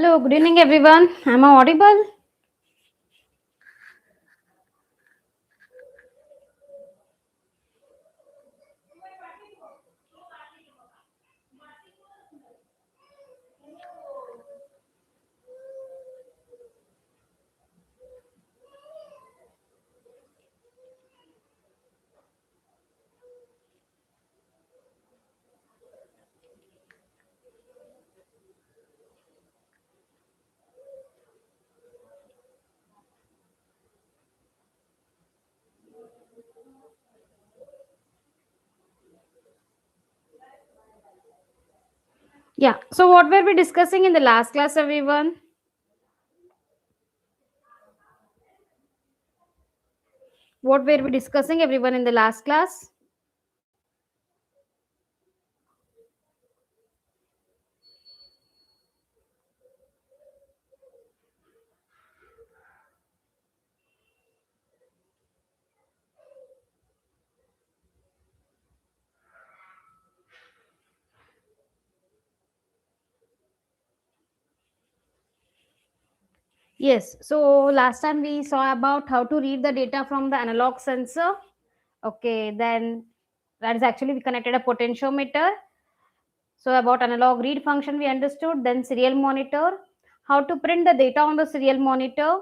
Hello, good evening everyone. Am I audible? Yeah. So what were we discussing in the last class, everyone? What were we discussing, everyone, in the last class? Yes. So last time we saw about how to read the data from the analog sensor. Okay. Then that is actually we connected a potentiometer. So about analog read function we understood. Then serial monitor. How to print the data on the serial monitor.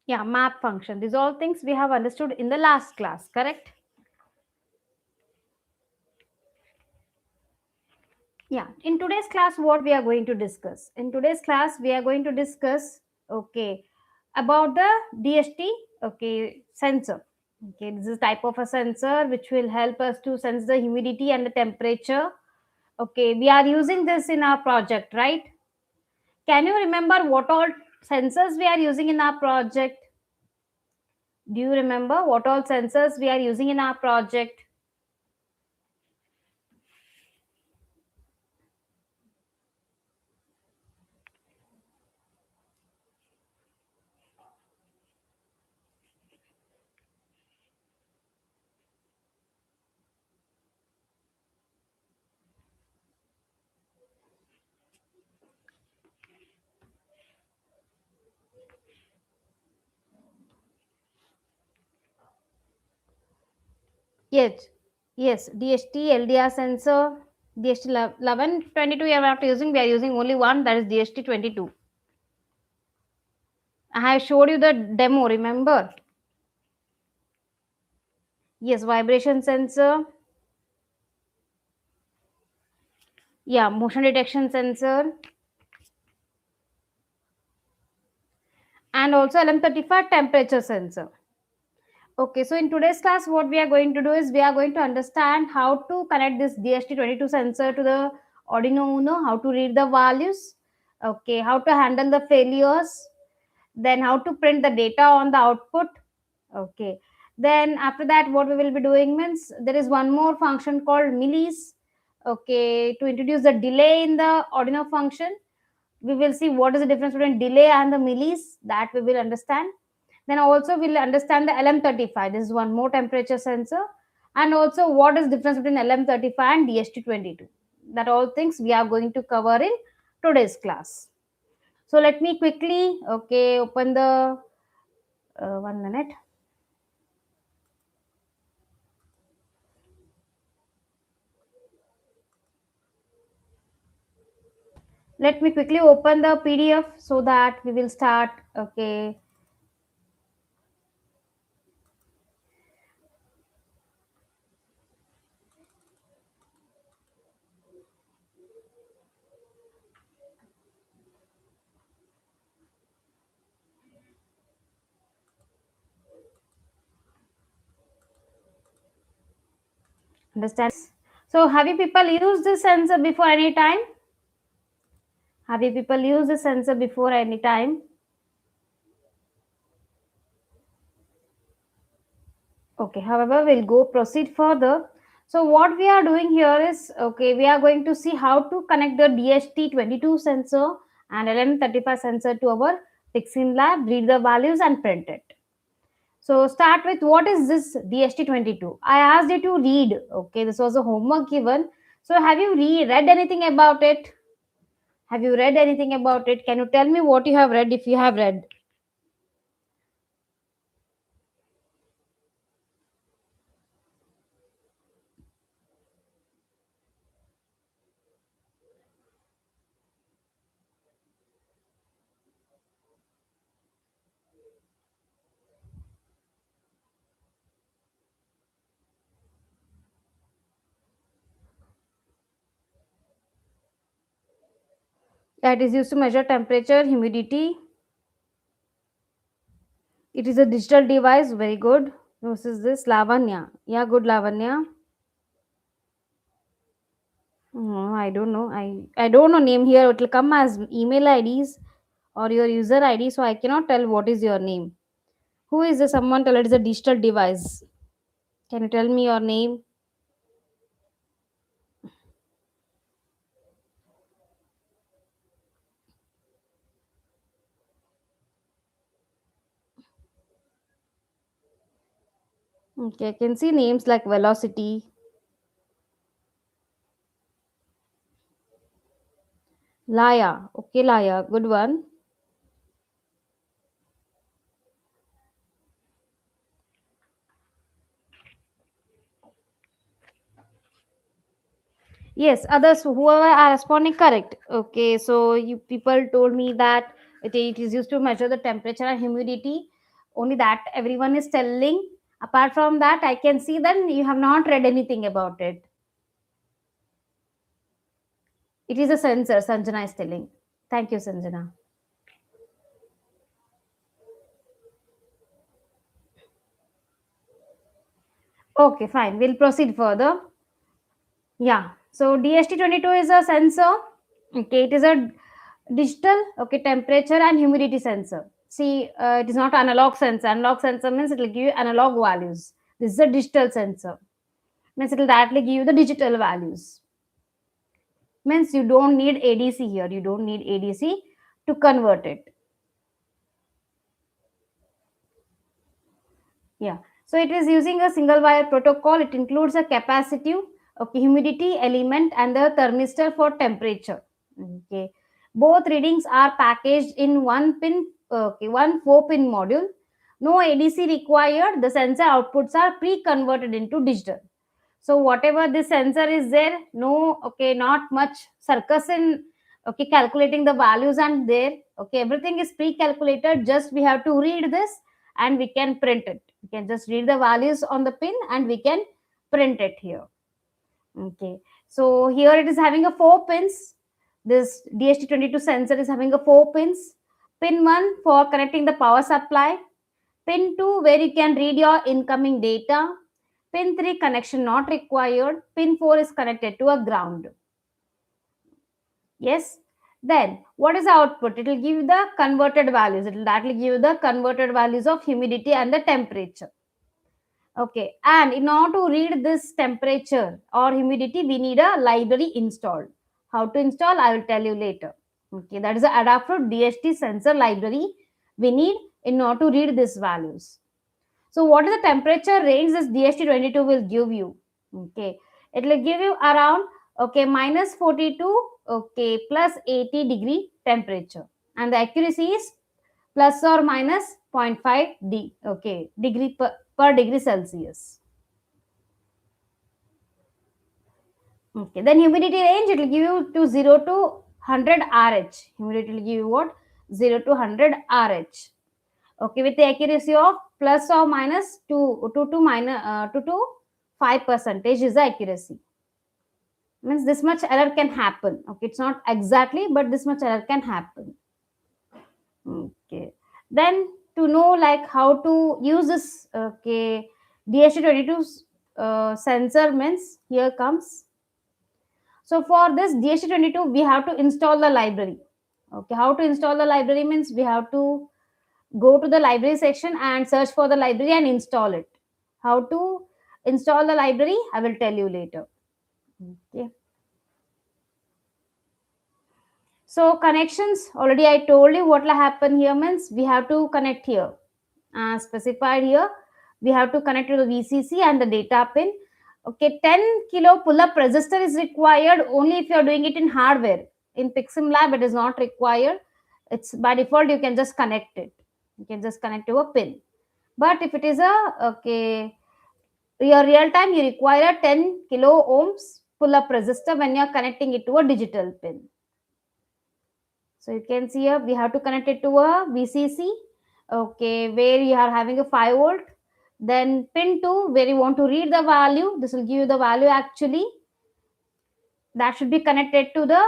Yeah, map function. These all things we have understood in the last class, correct? Yeah, in today's class, what we are going to discuss? In today's class, we are going to discuss, okay, about the DHT, okay, sensor. Okay, this is type of a sensor which will help us to sense the humidity and the temperature. Okay, we are using this in our project, right? Can you remember what all sensors we are using in our project? Do you remember what all sensors we are using in our project? Yes, yes, DHT, LDR sensor, DHT 1122 you are not using, we are using only one, that is DHT22. I have showed you the demo, remember? Yes, vibration sensor, yeah, motion detection sensor, and also LM35 temperature sensor. Okay, so in today's class, what we are going to do is we are going to understand how to connect this DHT22 sensor to the Arduino Uno, how to read the values, okay, how to handle the failures, then how to print the data on the output. Okay, then after that what we will be doing means there is one more function called Millis, okay, to introduce the delay in the Arduino function. We will see what is the difference between delay and the Millis, that we will understand. Then also we'll understand the LM35, this is one more temperature sensor, and also what is difference between LM35 and DHT22. That all things we are going to cover in today's class. So let me quickly, okay, open the 1 minute. Let me quickly open the PDF so that we will start. Okay. Understand? So have you people used this sensor before any time? Have you people used the sensor before any time? Okay, however, we'll go proceed further. So what we are doing here is, okay, we are going to see how to connect the DHT22 sensor and LM35 sensor to our PICSimLab, read the values and print it. So start with what is this DHT22? I asked you to read. Okay, this was a homework given. So have you read anything about it? Have you read anything about it? Can you tell me what you have read if you have read? That is used to measure temperature, humidity. It is a digital device. Very good. This is this Lavanya. Yeah, good Lavanya. No, I don't know. I don't know name here. It will come as email IDs or your user ID. So I cannot tell what is your name. Who is this? Someone tell it is a digital device. Can you tell me your name? Okay, I can see names like Velocity, Laya. Okay, Laya, good one. Yes, others whoever are responding correct. Okay, so you people told me that it is used to measure the temperature and humidity. Only that everyone is telling. Apart from that, I can see that you have not read anything about it. It is a sensor, Sanjana is telling. Thank you, Sanjana. Okay, fine. We'll proceed further. Yeah. So DHT22 is a sensor. Okay, it is a digital, okay, temperature and humidity sensor. See, it is not analog sensor. Analog sensor means it will give you analog values. This is a digital sensor. Means it will directly give you the digital values. Means you don't need ADC here. You don't need ADC to convert it. Yeah. So it is using a single wire protocol. It includes a capacitive, okay, humidity element and the thermistor for temperature. Okay. Both readings are packaged in one pin, okay, one 4-pin module. No ADC required. The sensor outputs are pre-converted into digital. So whatever this sensor is there, no, okay, not much circus in, okay, calculating the values and there, okay, everything is pre-calculated. Just we have to read this and we can print it. We can just read the values on the pin and we can print it here. Okay, so here it is having a 4 pins. This DHT22 sensor is having a 4 pins. Pin 1 for connecting the power supply. Pin 2 where you can read your incoming data. Pin 3 connection not required. Pin 4 is connected to a ground. Yes. Then what is the output? It will give you the converted values. It will directly give you the converted values of humidity and the temperature. Okay. And in order to read this temperature or humidity, we need a library installed. How to install? I will tell you later. Okay. That is the adaptive DHT sensor library we need in order to read these values. So what is the temperature range this DHT22 will give you? Okay, it will give you around, okay, minus 42, okay, plus 80-degree temperature, and the accuracy is plus or minus zero point 0.5 d, okay, degree per degree Celsius. Okay, then humidity range it will give you to 0 to 100 RH. Humidity will give you what? 0 to 100 RH. Okay, with the accuracy of plus or minus 2 to minus 2 to 5% is the accuracy. Means this much error can happen. Okay, it's not exactly, but this much error can happen. Okay, then to know like how to use this, okay, DHT22 sensor means here comes. So for this DHT22 we have to install the library. Okay, how to install the library means we have to go to the library section and search for the library and install it. How to install the library, I will tell you later. Okay. So connections, already I told you what will happen here means we have to connect here, specified here. We have to connect to the VCC and the data pin. Okay, 10 kilo pull-up resistor is required only if you are doing it in hardware. In PICSimLab, it is not required. It's by default, you can just connect it. You can just connect to a pin. But if it is a, okay, your real time, you require a 10 kilo ohms pull-up resistor when you are connecting it to a digital pin. So you can see here, we have to connect it to a VCC, okay, where you are having a 5 volt. Then pin 2, where you want to read the value. This will give you the value actually. That should be connected to the,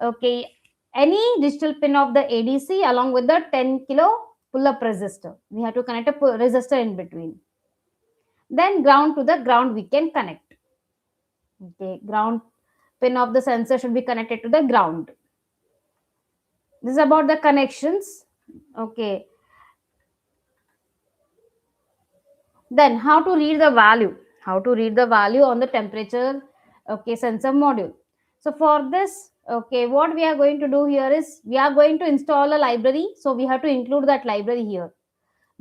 okay, any digital pin of the ADC along with the 10 kilo pull-up resistor. We have to connect a resistor in between. Then ground to the ground we can connect. Okay, ground pin of the sensor should be connected to the ground. This is about the connections. Okay. Then how to read the value? How to read the value on the temperature, okay, sensor module. So for this, okay, what we are going to do here is we are going to install a library. So we have to include that library here.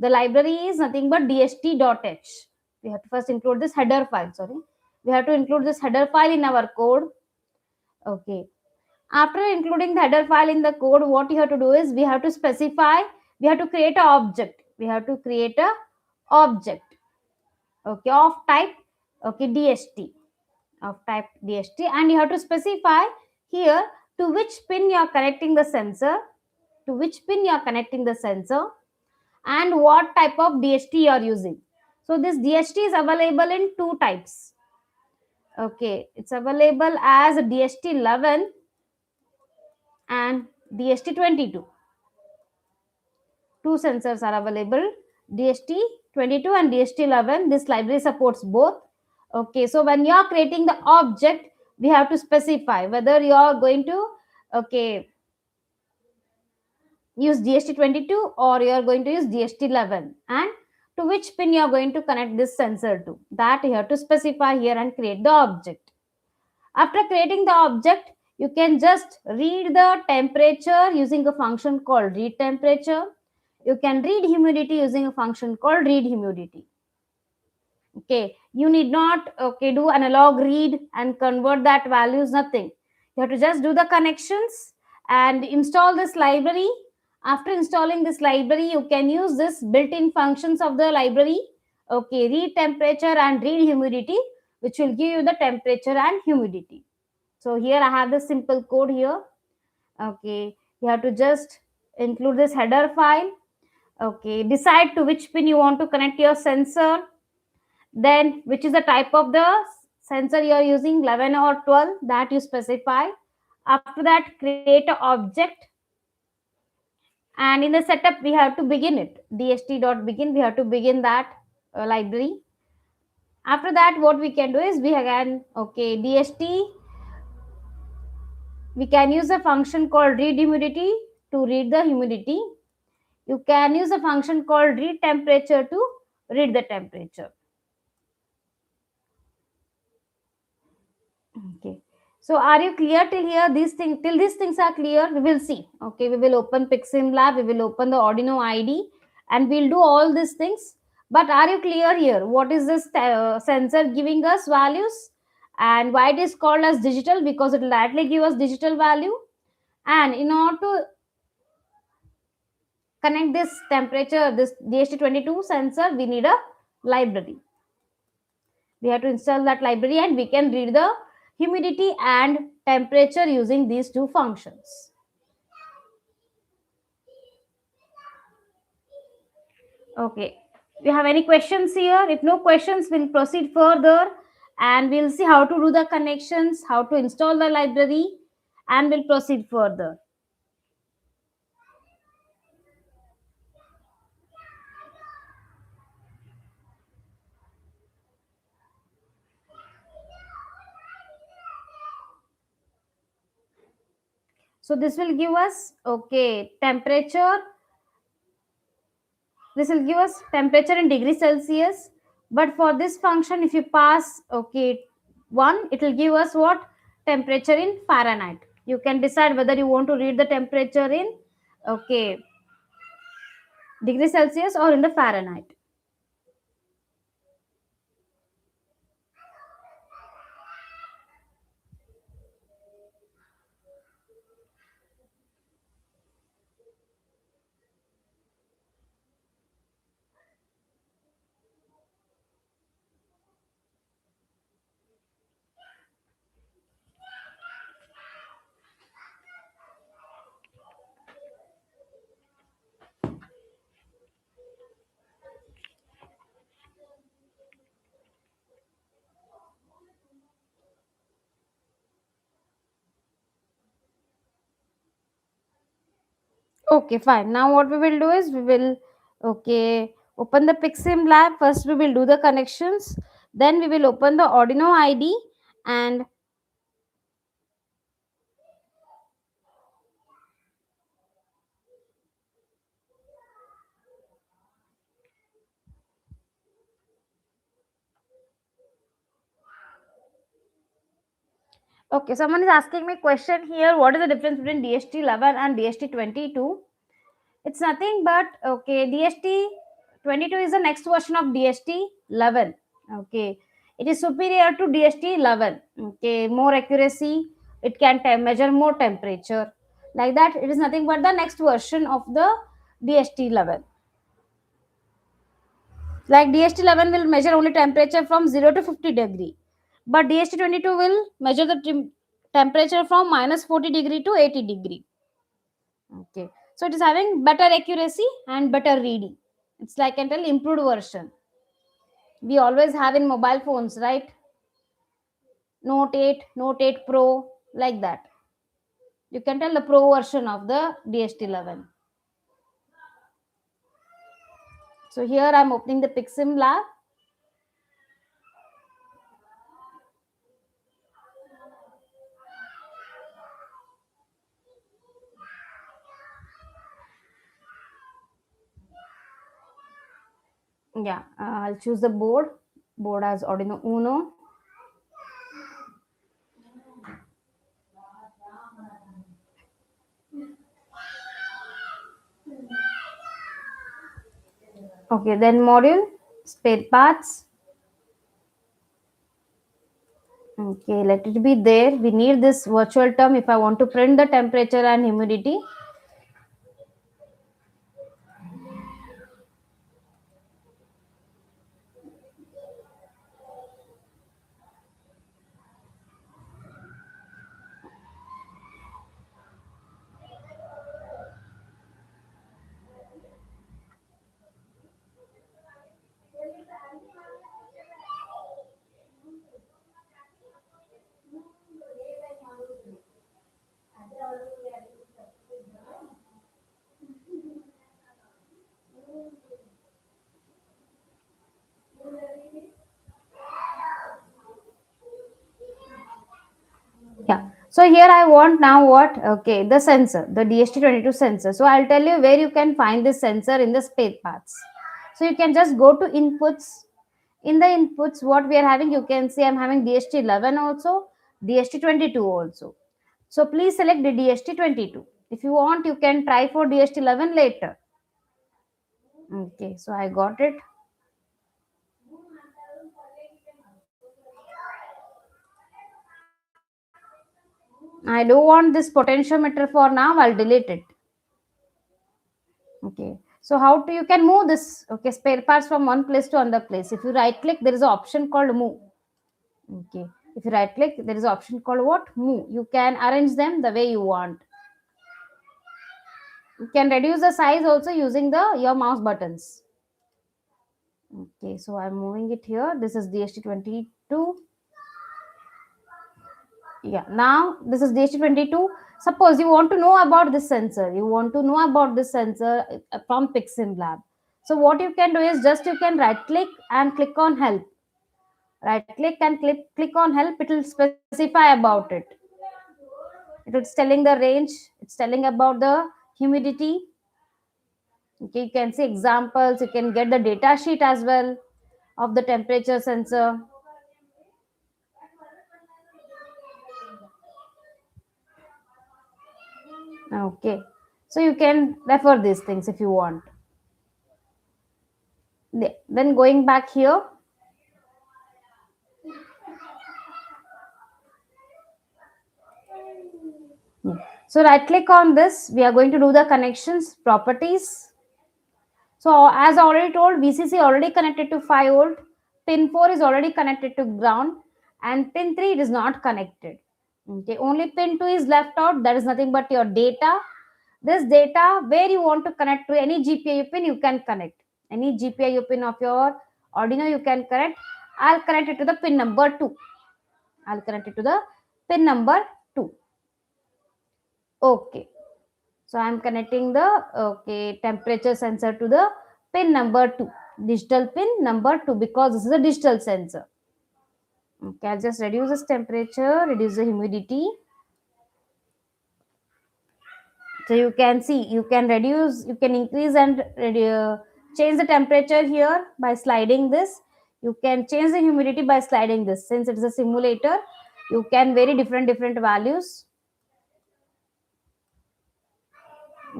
The library is nothing but DHT.h. We have to first include this header file. Sorry, we have to include this header file in our code. Okay. After including the header file in the code, what you have to do is we have to specify, we have to create an object. We have to create a object, okay, of type, okay, DHT, of type DHT, and you have to specify here to which pin you are connecting the sensor, to which pin you are connecting the sensor, and what type of DHT you are using. So this DHT is available in two types. Okay, it's available as DHT11 and DHT22. Two sensors are available, DHT22 and DHT11. This library supports both. Okay, so when you are creating the object, we have to specify whether you are going to, okay, use DHT22 or you are going to use DHT11, and to which pin you are going to connect this sensor to. That you have to specify here and create the object. After creating the object, you can just read the temperature using a function called read temperature. You can read humidity using a function called read humidity. Okay, you need not, okay, do analog read and convert that values, nothing. You have to just do the connections and install this library. After installing this library, you can use this built-in functions of the library, okay, read temperature and read humidity, which will give you the temperature and humidity. So here I have the simple code here. Okay, you have to just include this header file. Okay, decide to which pin you want to connect your sensor, then which is the type of the sensor you are using, 11 or 12, that you specify. After that, create an object, and in the setup we have to begin it, dht.begin, we have to begin that library. After that, what we can do is we again, okay, dht, we can use a function called read humidity to read the humidity. You can use a function called read temperature to read the temperature. Okay, so are you clear till here? These things, till these things are clear, we will see. Okay, we will open PICSimLab, we will open the Arduino IDE, and we'll do all these things. But are you clear here? What is this sensor giving us values, and why it is called as digital? Because it will directly give us digital value. And in order to connect this temperature, this DHT22 sensor, we need a library. We have to install that library, and we can read the humidity and temperature using these two functions. Okay, you have any questions here? If no questions, we'll proceed further and we'll see how to do the connections, how to install the library, and we'll proceed further. So this will give us, okay, temperature. This will give us temperature in degree Celsius. But for this function, if you pass, okay, 1, it will give us what? Temperature in Fahrenheit. You can decide whether you want to read the temperature in, okay, degree Celsius or in the Fahrenheit. Okay, fine. Now what we will do is we will, okay, open the PICSimLab. First we will do the connections. Then we will open the Arduino ID, and okay, someone is asking me question here. What is the difference between DHT11 and DHT22? It's nothing but, okay, DHT22 is the next version of DHT11. Okay, it is superior to DHT11. Okay, more accuracy. It can measure more temperature. Like that, it is nothing but the next version of the DHT11. Like DHT11 will measure only temperature from 0 to 50 degree, but DHT22 will measure the temperature from minus 40 degree to 80 degree. Okay, so it is having better accuracy and better reading. It's like an tell improved version. We always have in mobile phones, right? Note 8, Note 8 Pro, like that. You can tell the Pro version of the DHT11. So here I'm opening the PICSimLab. Yeah, I'll choose the board. Board as Arduino Uno. Okay, then module, spare parts. Okay, let it be there. We need this virtual term if I want to print the temperature and humidity. Yeah. So here I want now what? Okay, the sensor, the DHT22 sensor. So I'll tell you where you can find this sensor in the spare parts. So you can just go to inputs. In the inputs, what we are having, you can see I'm having DHT11 also, DHT22 also. So please select the DHT22. If you want, you can try for DHT11 later. Okay, so I got it. I don't want this potentiometer for now. I'll delete it. Okay. So how to you can move this, okay, spare parts from one place to another place. If you right click, there is an option called move. Okay. If you right click, there is an option called what? Move. You can arrange them the way you want. You can reduce the size also using the your mouse buttons. Okay, so I'm moving it here. This is DHT22. Yeah, now this is DHT22. Suppose you want to know about this sensor. You want to know about this sensor from PICSimLab. So what you can do is just you can right click and click on help. Right click and click on help. It will specify about it. It is telling the range. It's telling about the humidity. Okay, you can see examples. You can get the data sheet as well of the temperature sensor. Okay. So you can refer these things if you want. Then going back here. Yeah. So right click on this. We are going to do the connections properties. So as I already told, VCC already connected to 5 volt. Pin 4 is already connected to ground, and pin 3 it is not connected. Okay. Only pin 2 is left out. That is nothing but your data. This data where you want to connect to any GPIO pin, you can connect. Any GPIO pin of your Arduino, you can connect. I'll connect it to the pin number 2. I'll connect it to the pin number 2. Okay. So I'm connecting the temperature sensor to the pin number 2, digital pin number 2, because this is a digital sensor. Okay, I'll just reduce this temperature, reduce the humidity. So you can see, you can reduce, you can increase and change the temperature here by sliding this. You can change the humidity by sliding this. Since it is a simulator, you can vary different values.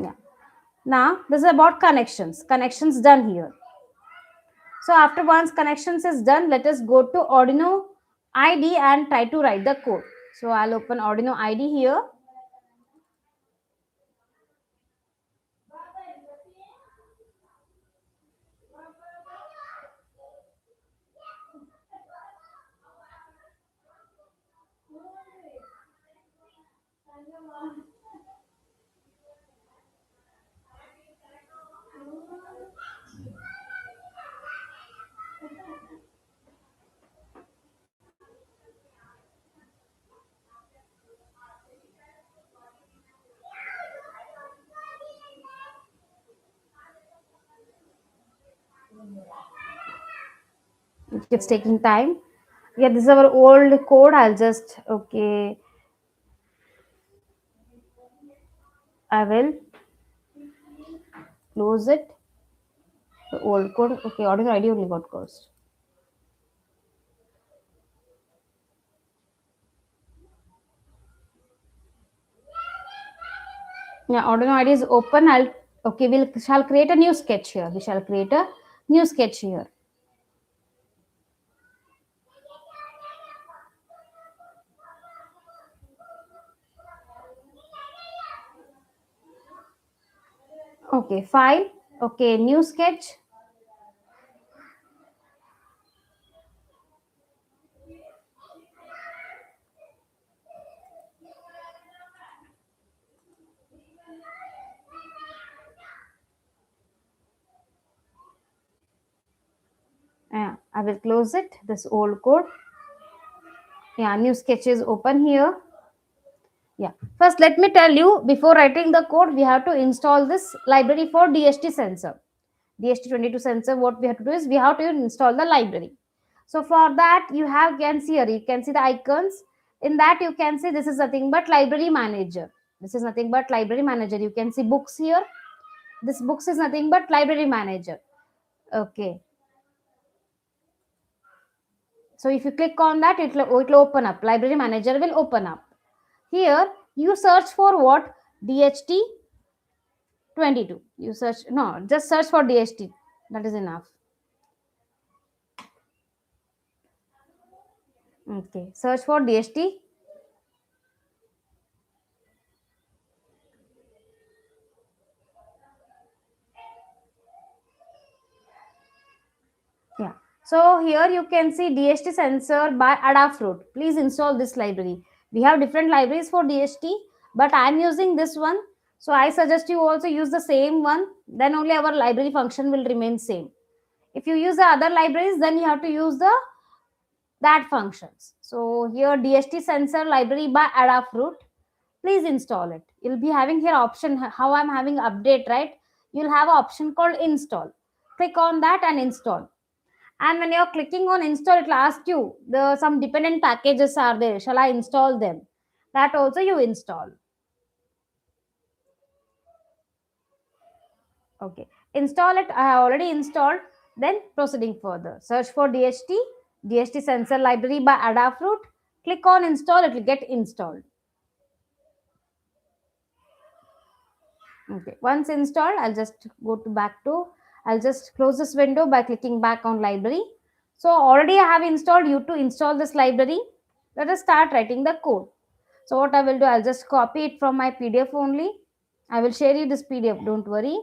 Yeah. Now this is about connections. Connections done here. So after once connections is done, let us go to Arduino ID and try to write the code. So I'll open Arduino ID here. It's taking time. Yeah, this is our old code. I'll just, okay, I will close it. The old code. Okay, Arduino ID only got closed. Yeah, Arduino ID is open. We shall create a new sketch here. We shall create a new sketch here. Okay, file. Okay, new sketch. Yeah, I will close it. This old code. Yeah, new sketch is open here. Yeah. First, let me tell you, before writing the code, we have to install this library for DHT sensor. DHT22 sensor, what we have to do is we have to install the library. So for that, can see here, you can see the icons. In that, you can see this is nothing but library manager. This is nothing but library manager. You can see books here. This books is nothing but library manager. Okay. So if you click on that, it will open up. Library manager will open up. Here, you search for what? DHT22. You search, no, just search for DHT. That is enough. Okay, search for DHT. Yeah. So here you can see DHT sensor by Adafruit. Please install this library. We have different libraries for DHT, but I am using this one. So I suggest you also use the same one. Then only our library function will remain same. If you use the other libraries, then you have to use the that functions. So here DHT sensor library by Adafruit. Please install it. You'll be having here option how I'm having update, right? You'll have an option called install. Click on that and install. And when you're clicking on install, it will ask you the some dependent packages are there. Shall I install them? That also you install. Okay. Install it. I have already installed. Then proceeding further. Search for DHT sensor library by Adafruit. Click on install. It will get installed. Okay, once installed, I'll just go to back to, I'll just close this window by clicking back on library. So already I have installed. You to install this library. Let us start writing the code. So what I will do, I'll just copy it from my PDF only. I will share you this PDF, don't worry.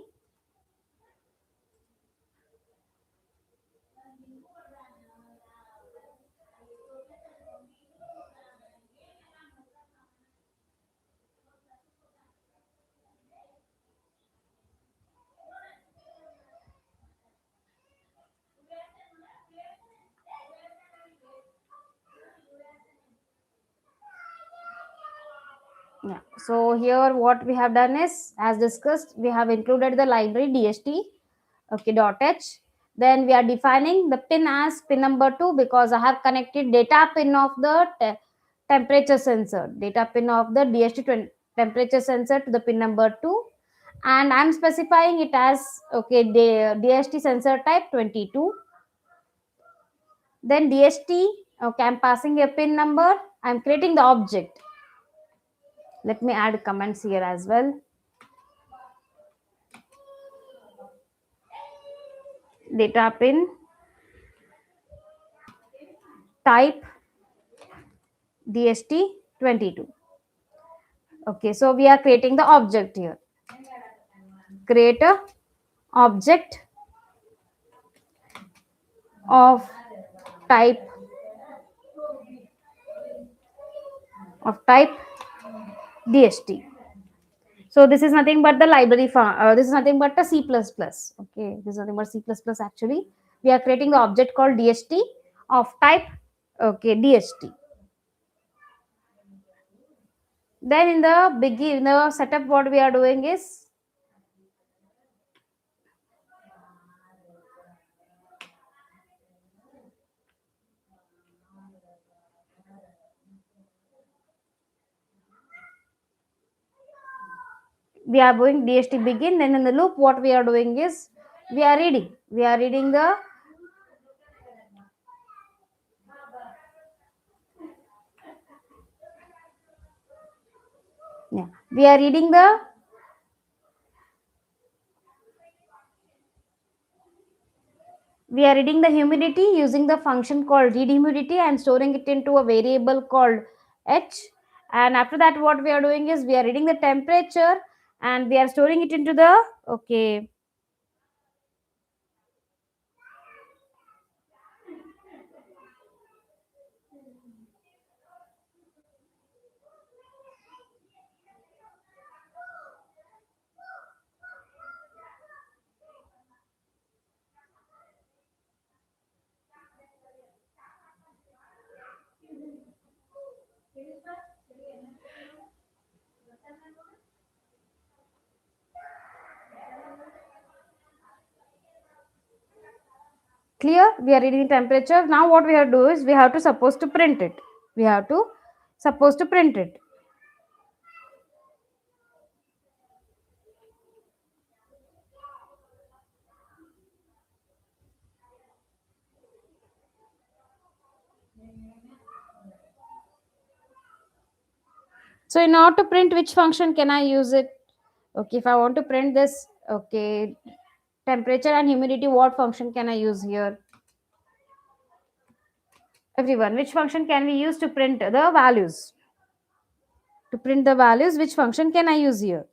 Yeah. So here what we have done is, as discussed, we have included the library DHT, okay, .h. Then we are defining the pin as pin number 2 because I have connected data pin of the temperature sensor, data pin of the DHT temperature sensor to the pin number 2, and I'm specifying it as, okay, DHT sensor type 22. Then DHT, okay, I'm passing a pin number. I'm creating the object. Let me add comments here as well. Data pin type DHT22. Okay, so we are creating the object here. Create a object of type type DHT. So this is nothing but the library. This is nothing but a C++. Okay, this is nothing but C++ actually. We are creating the object called DHT of type, okay, DHT. Then in the setup, what we are doing is, we are doing DHT begin. Then in the loop, what we are doing is, we are reading the, yeah, we are reading the, humidity using the function called read humidity and storing it into a variable called h. And after that, what we are doing is, we are reading the temperature and we are storing it into the, okay, clear, we are reading temperature. Now what we have to do is, we have to supposed to print it. We have to supposed to print it. So in order to print, which function can I use it? Okay, if I want to print this, okay, temperature and humidity, what function can I use here? Everyone, which function can we use to print the values? To print the values, which function can I use here?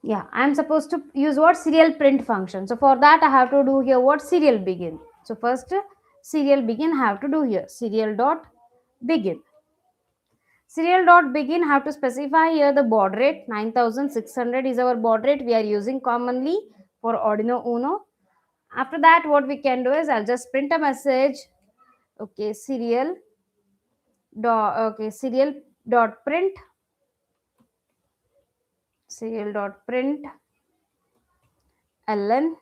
Yeah, I'm supposed to use what? Serial print function. So for that, I have to do here what? Serial begin. So first, serial begin I have to do here. Serial dot begin. Serial dot begin have to specify here the baud rate. 9600 is our baud rate we are using commonly for Arduino Uno. After that, what we can do is, I'll just print a message. Okay, serial dot print, ln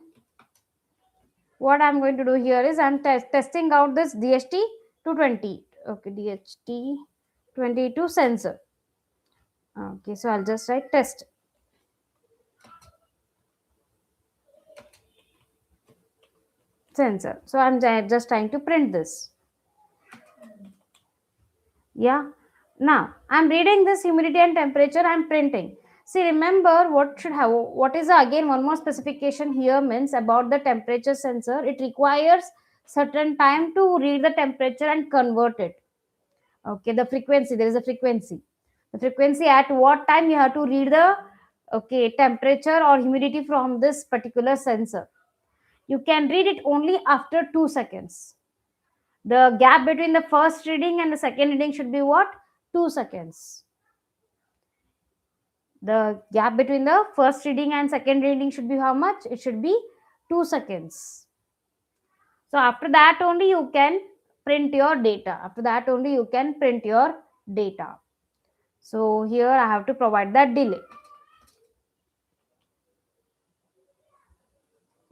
what I'm going to do here is I'm testing out this DHT220. Okay, DHT22 sensor. Okay, so I'll just write test sensor. So I'm just trying to print this. Yeah. Now I'm reading this humidity and temperature. I'm printing. See, remember what should have what is again one more specification here means about the temperature sensor. It requires certain time to read the temperature and convert it. Okay, the frequency, there is a frequency. The frequency at what time you have to read the okay temperature or humidity from this particular sensor. You can read it only after 2 seconds. The gap between the first reading and the second reading should be what? 2 seconds. The gap between the first reading and second reading should be how much? It should be 2 seconds. So after that only you can print your data. After that only you can print your data. So here I have to provide that delay.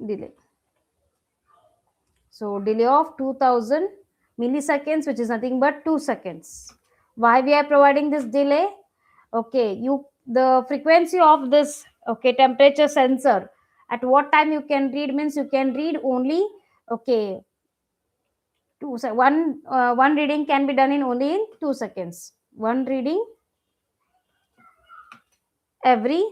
Delay. So delay of 2000 milliseconds, which is nothing but 2 seconds. Why we are providing this delay? Okay, the frequency of this okay temperature sensor at what time you can read means you can read only okay one reading can be done in only in 2 seconds. One reading every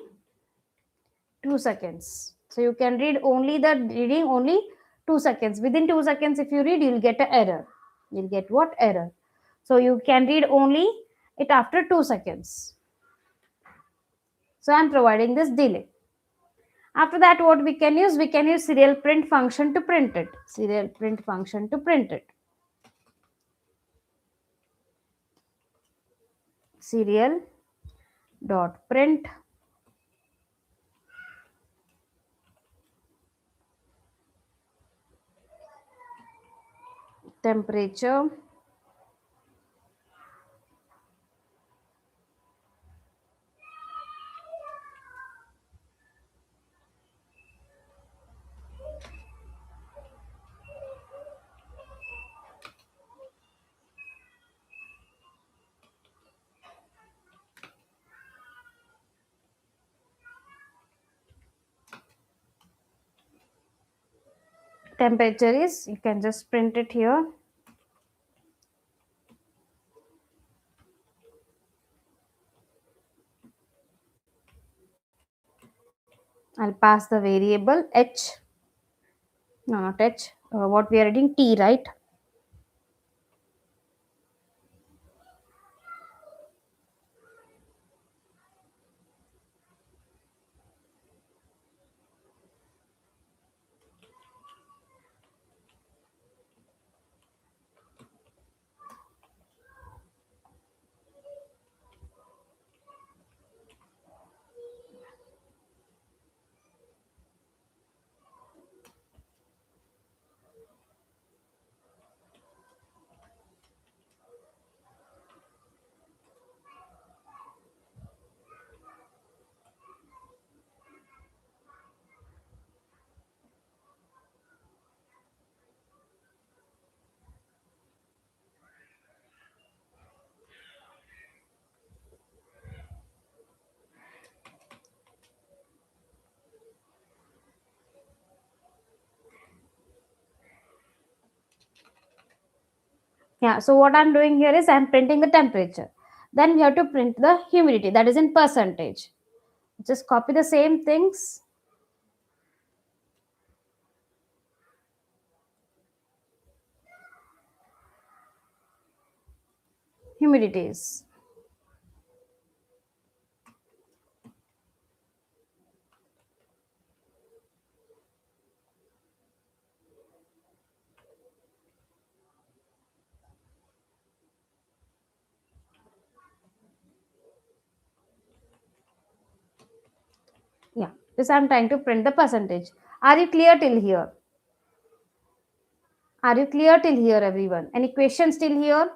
2 seconds. So you can read only the reading only 2 seconds. Within 2 seconds, if you read, you'll get an error. You'll get what error? So you can read only it after 2 seconds. So I'm providing this delay. After that, what we can use? We can use serial print function to print it. Serial print function to print it. Serial dot print temperature temperature is you can just print it here. I'll pass the variable h. No, not h. What we are reading t, right? Yeah, so what I'm doing here is I'm printing the temperature. Then we have to print the humidity, that is in percentage. Just copy the same things. Humidities. Yeah, this I'm trying to print the percentage. Are you clear till here? Are you clear till here, everyone? Any questions till here?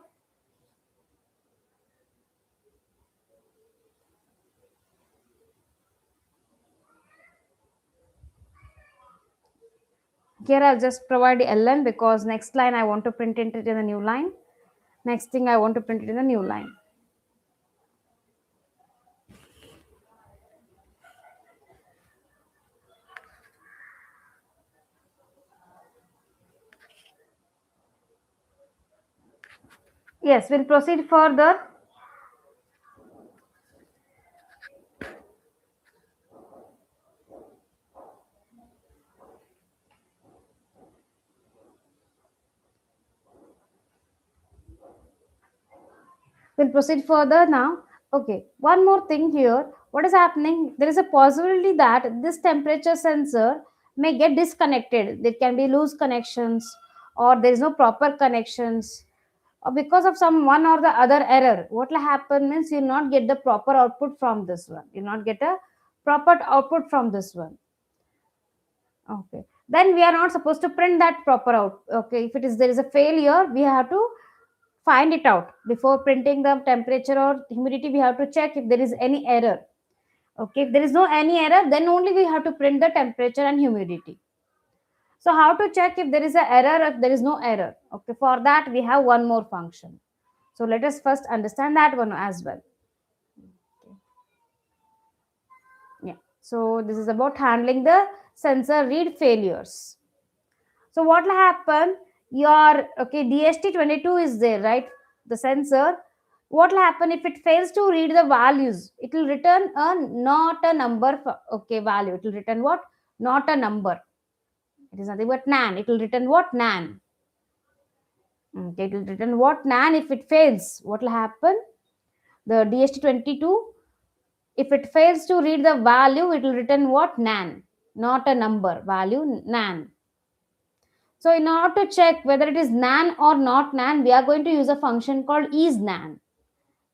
Here I'll just provide ln because next line I want to print it in the new line. Next thing I want to print it in the new line. Yes, we'll proceed further. We'll proceed further now. Okay, one more thing here. What is happening? There is a possibility that this temperature sensor may get disconnected. There can be loose connections or there is no proper connections or because of some one or the other error. What will happen means you'll not get the proper output from this one. You'll not get a proper output from this one. Okay. Then we are not supposed to print that proper out. Okay. If it is there is a failure, we have to find it out before printing the temperature or humidity. We have to check if there is any error. Okay. If there is no any error, then only we have to print the temperature and humidity. So how to check if there is a error, if there is no error? Okay. For that, we have one more function. So let us first understand that one as well. Yeah. So this is about handling the sensor read failures. So what will happen? Your okay DHT22 is there, right? The sensor. What will happen if it fails to read the values? It will return a not a number. Okay, value. It will return what? Not a number. It is nothing but nan. It will return what? Nan. Okay, it will return what? Nan if it fails. What will happen? The DHT22, if it fails to read the value, it will return what? Nan. Not a number. Value nan. So in order to check whether it is nan or not nan, we are going to use a function called isNan.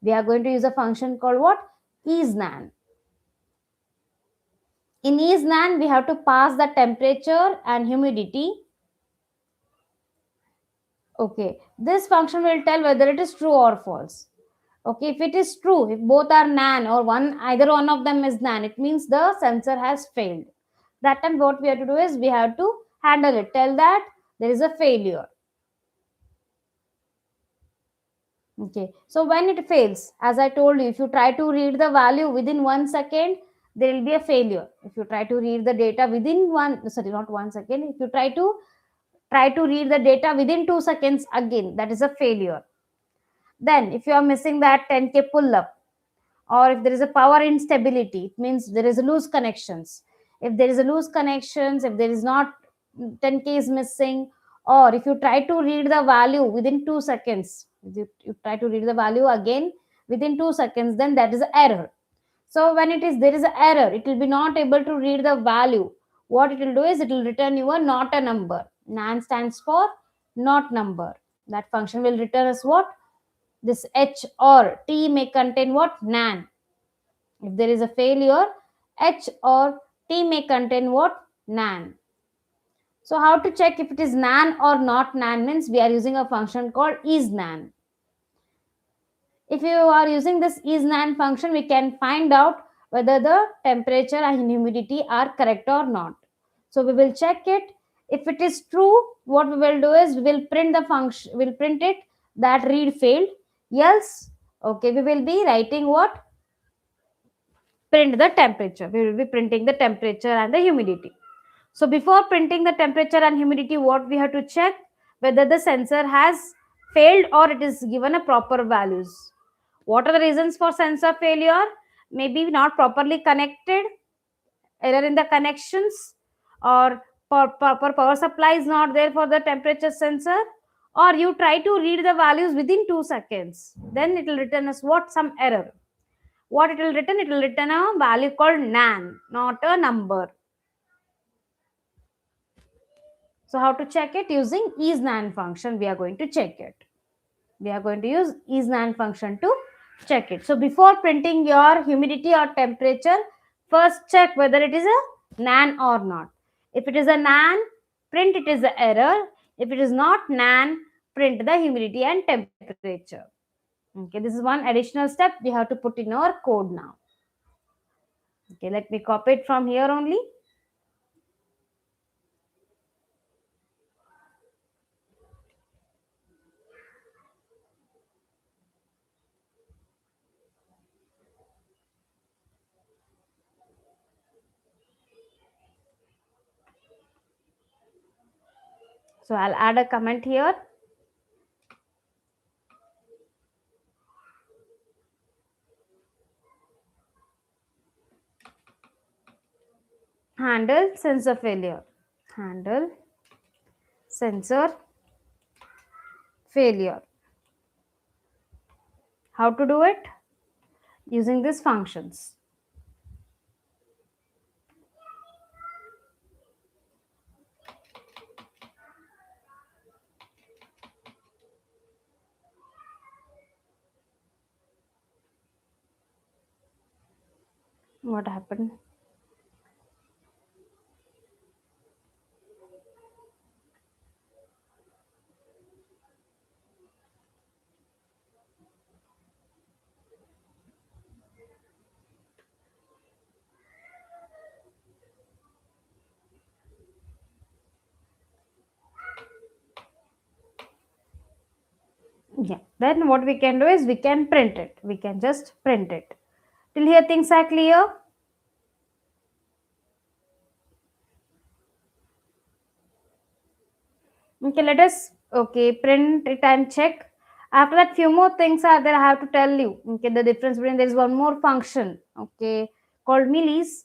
We are going to use a function called what? IsNan. In isNan, we have to pass the temperature and humidity. Okay, this function will tell whether it is true or false. Okay, if it is true, if both are nan or either one of them is nan, it means the sensor has failed. That time what we have to do is we have to handle it. Tell that there is a failure. Okay, so when it fails, as I told you, if you try to read the value within 1 second, there will be a failure. If you try to read the data within not 1 second, if you try to read the data within 2 seconds, again, that is a failure. Then, if you are missing that 10K pull up, or if there is a power instability, it means there is a loose connections. If there is a loose connections, if there is not 10K is missing, or if you try to read the value within 2 seconds, you try to read the value again within 2 seconds, then that is an error. So when there is an error, it will be not able to read the value. What it will do is it will return you a not a number. Nan stands for not number. That function will return us what? This H or T may contain what? Nan. If there is a failure, H or T may contain what? Nan. So how to check if it is nan or not nan means we are using a function called isNan. If you are using this isNan function, we can find out whether the temperature and humidity are correct or not. So we will check it. If it is true, what we will do is we will print the function, we'll print it that read failed. Else, okay, we will be writing what? Print the temperature. We will be printing the temperature and the humidity. So before printing the temperature and humidity, what we have to check? Whether the sensor has failed or it is given a proper values. What are the reasons for sensor failure? Maybe not properly connected, error in the connections, or proper power supply is not there for the temperature sensor, or you try to read the values within 2 seconds. Then it will return us what? Some error. What it will return? It will return a value called nan, not a number. So how to check it? Using isNan function, we are going to check it. We are going to use isNan function to check it. So before printing your humidity or temperature, first check whether it is a nan or not. If it is a nan, print it is an error. If it is not nan, print the humidity and temperature. Okay, this is one additional step we have to put in our code now. Okay, let me copy it from here only. So I'll add a comment here. Handle sensor failure. Handle sensor failure. How to do it? Using these functions. What happened? Yeah. Then what we can do is we can print it. We can just print it. Till here things are clear. Okay, let us print it and check. After that, few more things are there. I have to tell you. Okay, the difference between there is one more function. Okay, called Millis.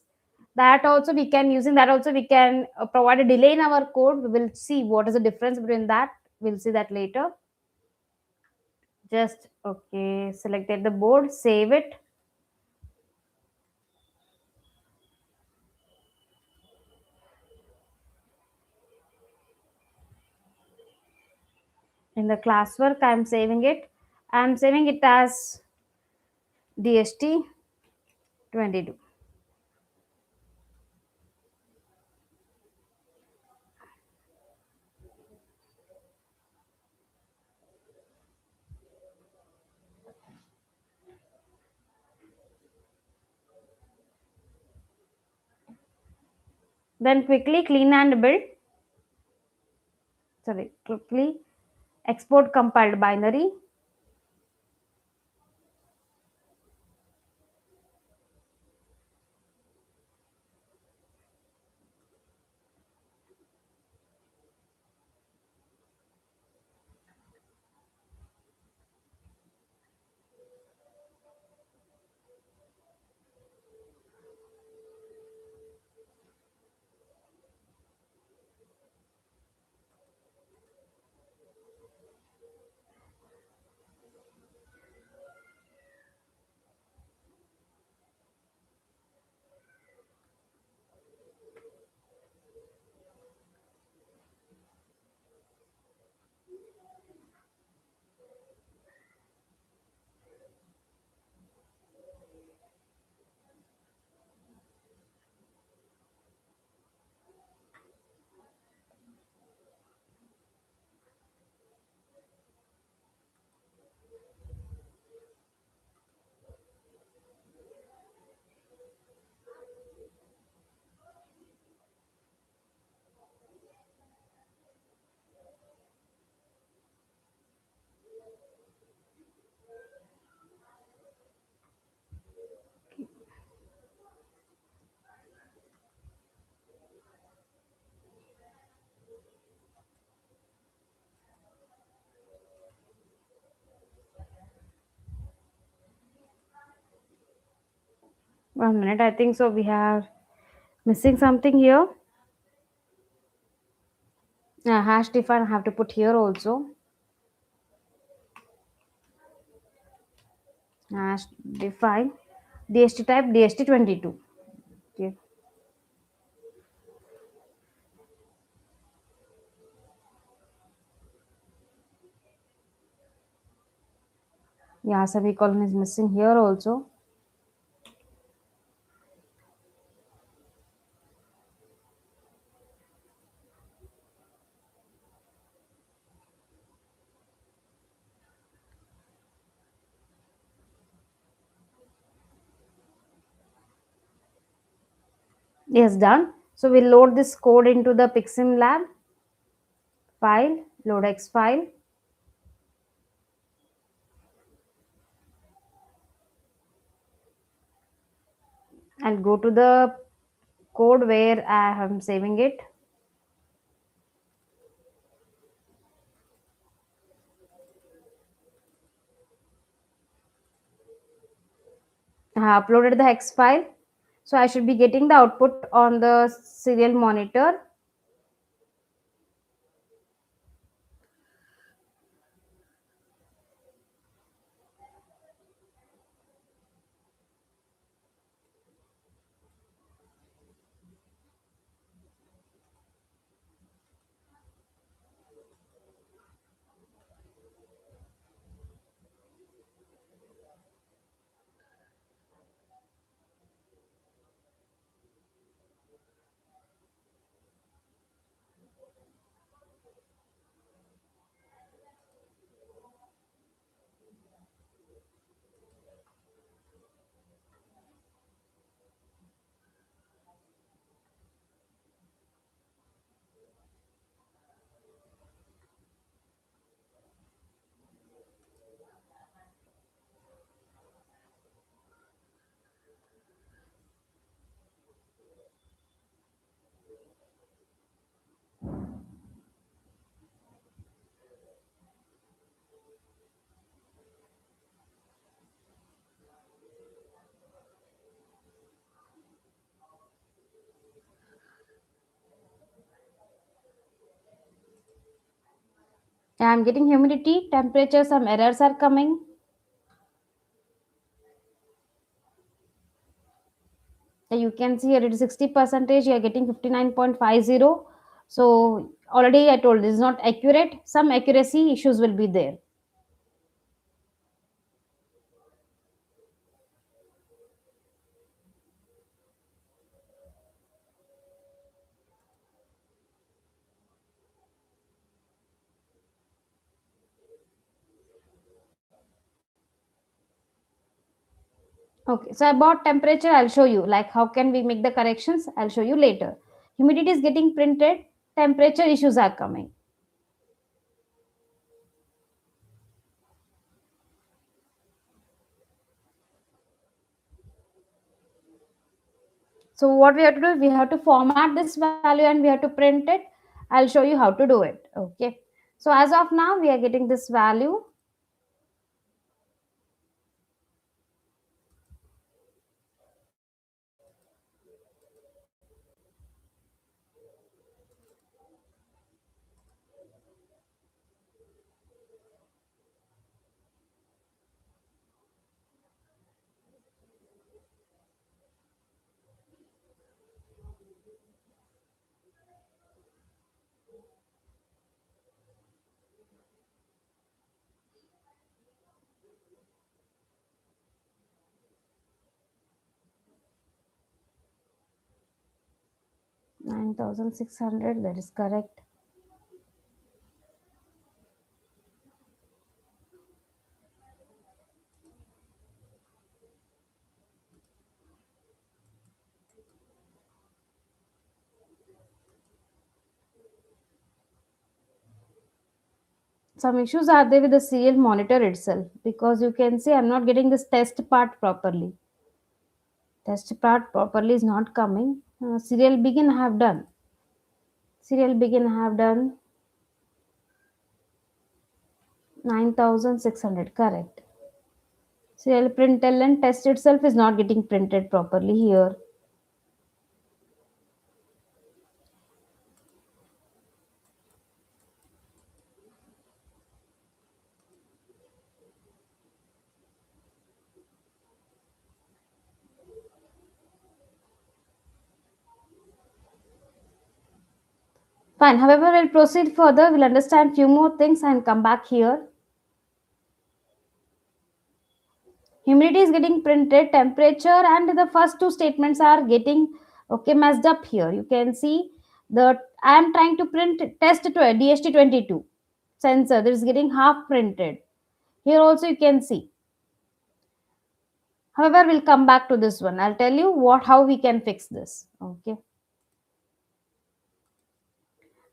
That also we can using that also we can provide a delay in our code. We will see what is the difference between that. We'll see that later. Just selected the board, save it. In the classwork, I'm saving it. I'm saving it as DHT22. Then quickly clean and build. Quickly export compiled binary. One minute, I think so. We are missing something here. Hash define I have to put here also. Hash define DHT type DHT22. Okay. Yeah, semicolon is missing here also. Yes, done. So we'll load this code into the PICSimLab file, load X file. I'll go to the code where I am saving it. I have uploaded the hex file. So I should be getting the output on the serial monitor. I am getting humidity, temperature, some errors are coming. You can see here it is 60 percentage. You are getting 59.50. So already I told this is not accurate. Some accuracy issues will be there. Okay, so about temperature, I'll show you like how can we make the corrections. I'll show you later. Humidity is getting printed. Temperature issues are coming. So what we have to do, we have to format this value and we have to print it. I'll show you how to do it. Okay. So as of now, we are getting this value. Nine thousand six hundred. That is correct. Some issues are there with the serial monitor itself because you can see I'm not getting this test part properly. Test part properly is not coming. Serial begin I have done. Serial begin I have done 9600. Correct. Serial println and test itself is not getting printed properly here. Fine. However, we'll proceed further. We'll understand few more things and come back here. Humidity is getting printed, temperature, and the first two statements are getting okay messed up here. You can see the I am trying to print test to a DHT22 sensor that is getting half printed. Here also you can see. However, we'll come back to this one. I'll tell you what how we can fix this. Okay.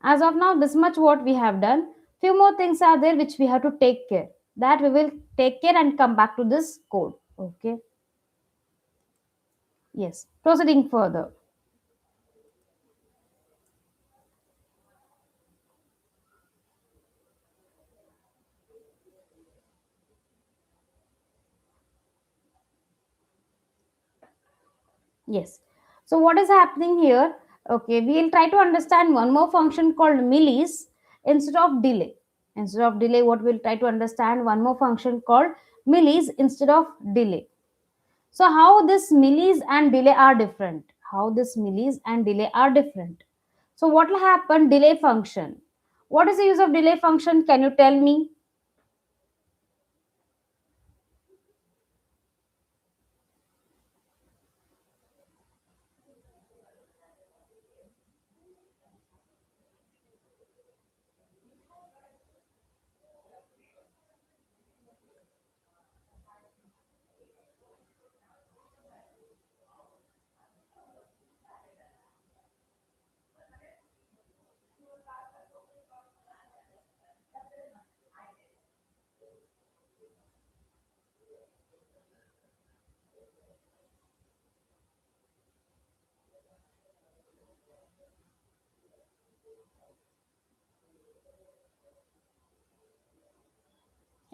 As of now, this much what we have done. Few more things are there which we have to take care. That we will take care and come back to this code. Okay. Yes. Proceeding further. Yes. So what is happening here? Okay, we'll try to understand one more function called millis instead of delay. Instead of delay, what we'll try to understand one more function called millis instead of delay. So how this millis and delay are different? How this millis and delay are different? So what will happen? Delay function. What is the use of delay function? Can you tell me?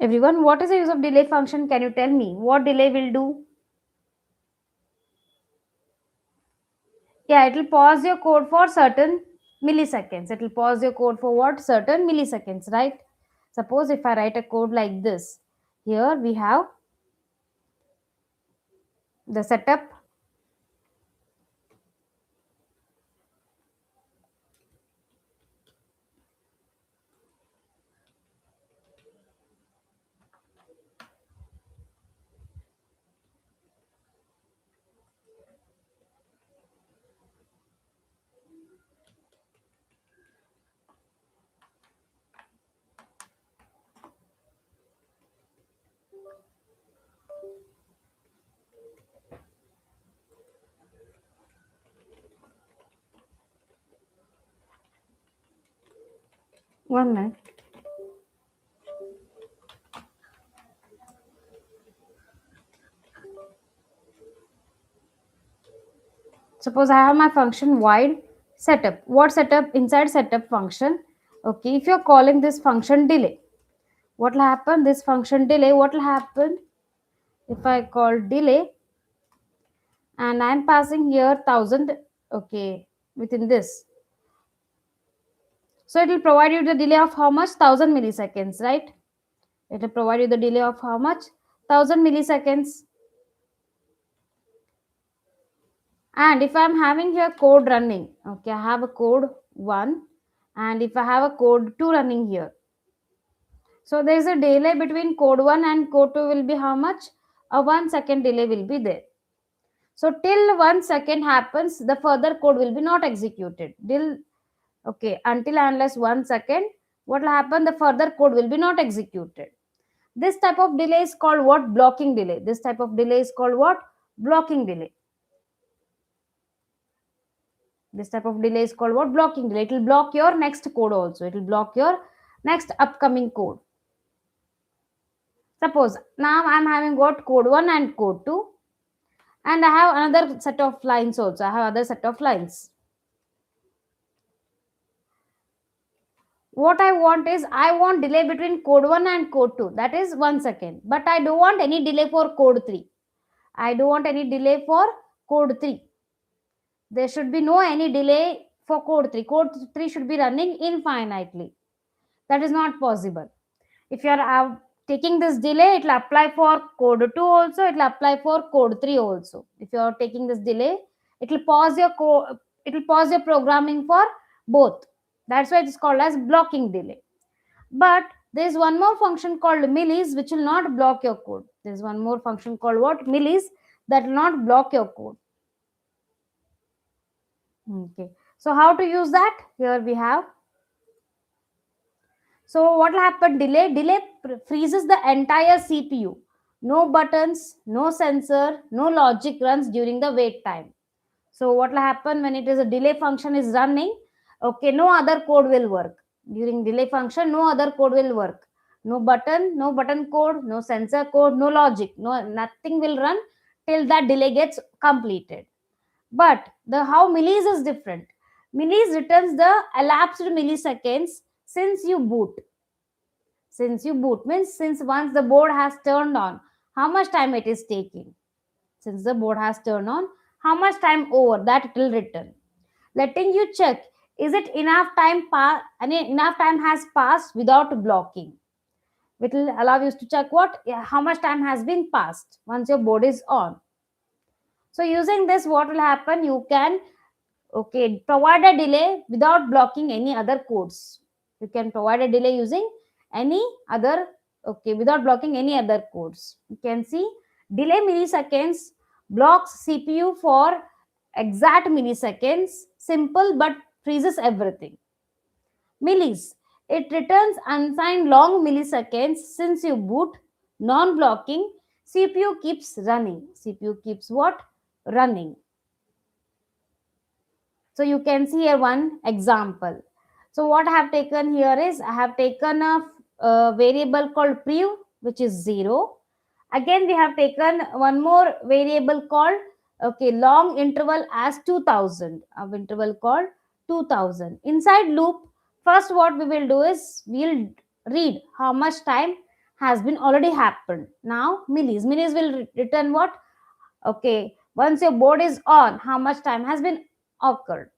Everyone, what is the use of delay function? Can you tell me what delay will do? Yeah, it will pause your code for certain milliseconds. It will pause your code for what? Certain milliseconds, right? Suppose if I write a code like this, here we have the setup. One minute. Suppose I have my function void setup. What setup? Inside setup function. Okay, if you're calling this function delay, what will happen? This function delay, what will happen? If I call delay and I'm passing here 1000, okay, within this. So it will provide you the delay of how much? 1000 milliseconds, right? It will provide you the delay of how much? 1000 milliseconds. And if I'm having here code running, okay, I have a code 1, and if I have a code 2 running here. So there is a delay between code 1 and code 2 will be how much? A 1 second delay will be there. So till 1 second happens, the further code will be not executed. Till okay, until unless 1 second, what will happen? The further code will be not executed. This type of delay is called what? Blocking delay. This type of delay is called what? Blocking delay. This type of delay is called what? Blocking delay. It will block your next code also. It will block your next upcoming code. Suppose now I'm having got code 1 and code 2, and I have another set of lines also. I have other set of lines. What I want is I want delay between code 1 and code 2. That is 1 second. But I don't want any delay for code 3. I don't want any delay for code 3. There should be no any delay for code 3. Code 3 should be running infinitely. That is not possible. If you are taking this delay, it will apply for code 2 also, it will apply for code 3 also. If you are taking this delay, it will pause your code, it will pause your programming for both. That's why it is called as blocking delay. But there is one more function called millis which will not block your code. There is one more function called what? Millis, that will not block your code. Okay. So how to use that? Here we have. So what will happen? Delay freezes the entire CPU. No buttons, no sensor, no logic runs during the wait time. So what will happen when it is a delay function is running? Okay, no other code will work. During delay function, no other code will work. No button code, no sensor code, no logic, no nothing will run till that delay gets completed. But the how millis is different. Millis returns the elapsed milliseconds since you boot. Since you boot means since once the board has turned on, how much time it is taking? Since the board has turned on, how much time over that it will return. Letting you check, is it enough time has passed without blocking. It will allow you to check what, yeah, how much time has been passed once your board is on. So using this, what will happen, you can, okay, provide a delay without blocking any other codes. You can provide a delay using any other, okay, without blocking any other codes. You can see delay milliseconds blocks CPU for exact milliseconds, simple but freezes everything. Millis, it returns unsigned long milliseconds since you boot, non-blocking. CPU keeps running. CPU keeps what? Running. So you can see here one example. So what I have taken here is, I have taken a variable called prev, which is 0. Again, we have taken one more variable called, okay, long interval as 2000, of interval called 2000. Inside loop, first what we will do is, we'll read how much time has been already happened. Now, Millis will return what? Okay, once your board is on, how much time has been occurred.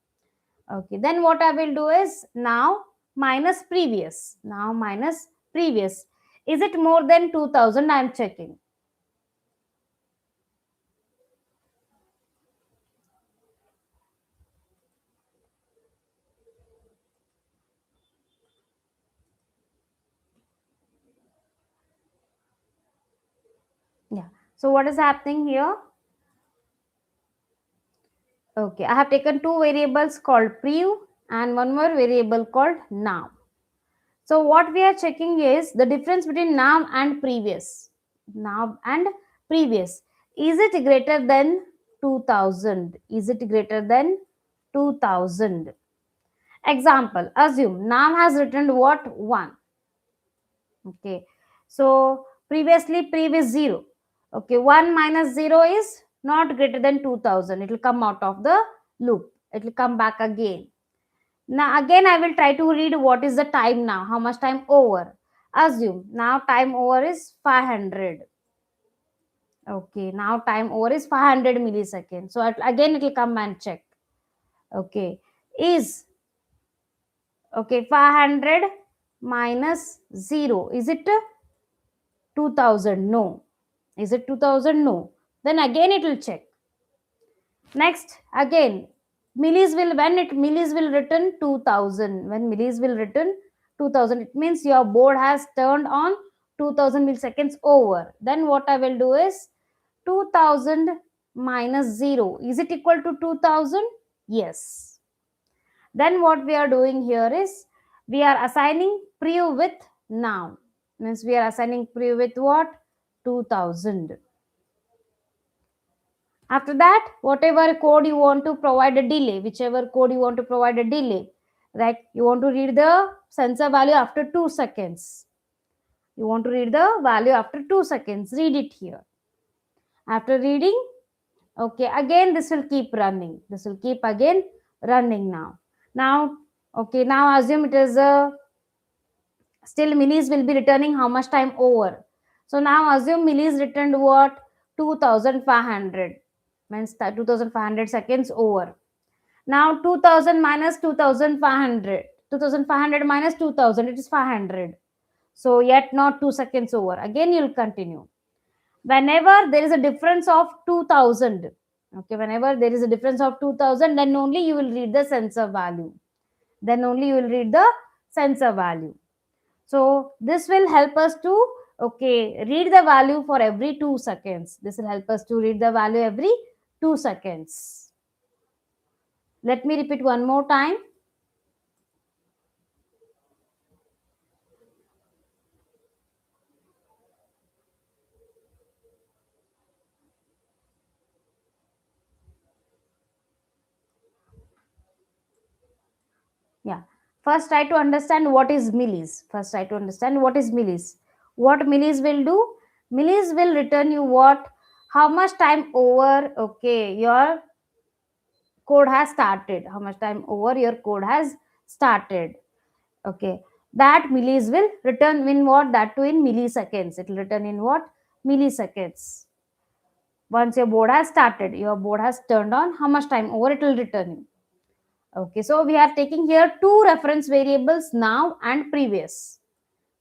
Okay, then what I will do is, now minus previous. Now minus previous. Is it more than 2000? I am checking. Yeah. So what is happening here? Okay, I have taken two variables called prev and one more variable called now. So what we are checking is the difference between now and previous. Now and previous. Is it greater than 2000? Is it greater than 2000? Example, assume now has returned what? 1. Okay. So previously previous 0. Okay. 1 minus 0 is not greater than 2000. It will come out of the loop. It will come back again. Now again I will try to read what is the time now. How much time over? Assume now time over is 500. Okay. Now time over is 500 milliseconds. So again it will come and check. Okay. Is, okay, 500 minus 0. Is it 2000? No. Is it 2000? No. Then again it will check. Next, again, Millis will return 2000. When Millis will return 2000, it means your board has turned on 2000 milliseconds over. Then what I will do is 2000 minus 0. Is it equal to 2000? Yes. Then what we are doing here is, we are assigning prev with now. Means we are assigning prev with what? 2000. After that, whatever code you want to provide a delay, whichever code you want to provide a delay, right? You want to read the sensor value after 2 seconds. You want to read the value after 2 seconds. Read it here. After reading, okay, again this will keep running. This will keep again running now. Now, okay, now assume it is a, still Millis will be returning how much time over. So now assume Millis returned what? 2500. Means 2500 seconds over. Now 2000 minus 2500. 2500 minus 2000, it is 500. So yet not 2 seconds over. Again you will continue. Whenever there is a difference of 2000, okay, whenever there is a difference of 2000, then only you will read the sensor value. Then only you will read the sensor value. So this will help us to, okay, read the value for every 2 seconds. This will help us to read the value every 2 seconds. Let me repeat one more time. Yeah. First try to understand what is Millis. First try to understand what is Millis. What Millis will do? Millis will return you what? How much time over, okay, your code has started. How much time over your code has started. Okay. That Millis will return in what? That too in milliseconds. It will return in what? Milliseconds. Once your board has started, your board has turned on, how much time over it will return you. Okay, so we are taking here two reference variables, now and previous.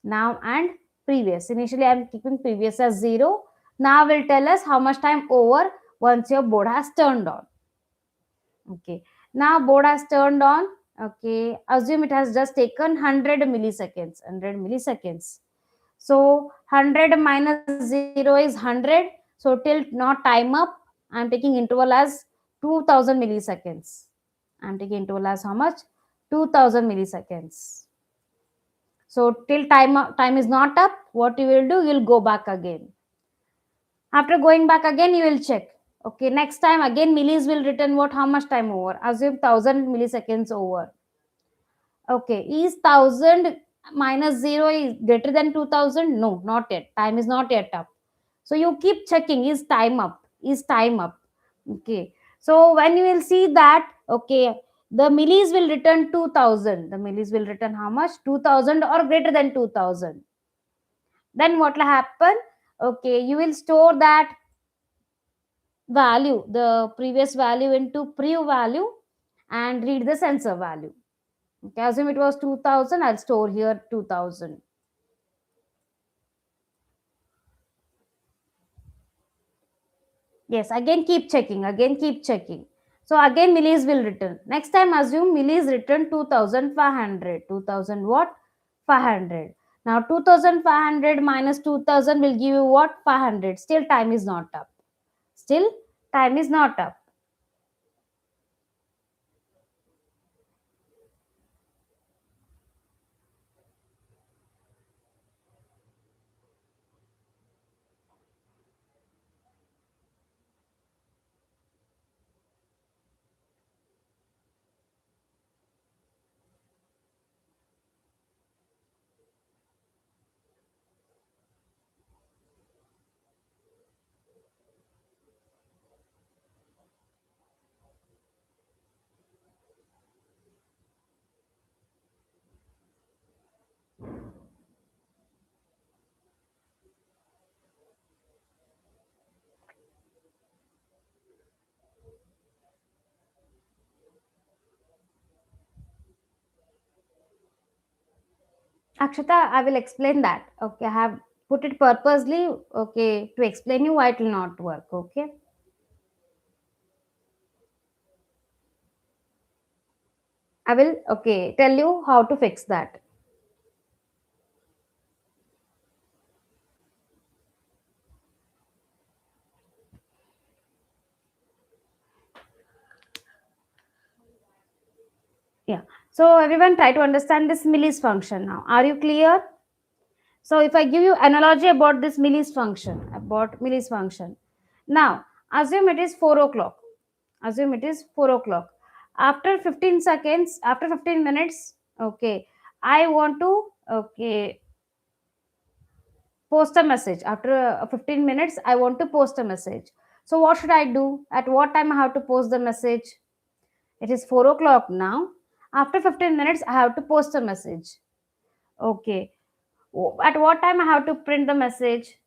Now and previous. Initially, I am keeping previous as 0. Now will tell us how much time over once your board has turned on. Okay, now board has turned on. Okay, assume it has just taken 100 milliseconds. 100 milliseconds. So 100 minus 0 is 100. So till not time up, I am taking interval as 2000 milliseconds. I am taking interval as how much? 2000 milliseconds. So till time is not up, what you will do? You will go back again. After going back again, you will check. Okay, next time again millis will return what? How much time over? Assume 1000 milliseconds over. Okay, is 1000 minus 0 is greater than 2000? No, not yet. Time is not yet up. So you keep checking, is time up? Is time up? Okay. So when you will see that, okay, the millis will return 2000. The millis will return how much? 2000 or greater than 2000. Then what will happen? Okay, you will store that value, the previous value into pre value and read the sensor value. Okay, assume it was 2000, I'll store here 2000. Yes, again keep checking, again keep checking. So again millis will return. Next time assume millis return 2500. 2000 what? 500. Now 2500 minus 2000 will give you what? 500. Still time is not up. Still time is not up. Akshata, I will explain that. Okay, I have put it purposely, okay, to explain you why it will not work. Okay. I will, okay, tell you how to fix that. Yeah. So everyone try to understand this Millis function now. Are you clear? So if I give you analogy about this Millis function. Now, assume it is 4 o'clock. Assume it is 4 o'clock. After 15 seconds, after 15 minutes, okay, I want to, okay, post a message. After 15 minutes, I want to post a message. So what should I do? At what time I have to post the message? It is 4 o'clock now. After 15 minutes, I have to post a message. Okay. At what time I have to print the message?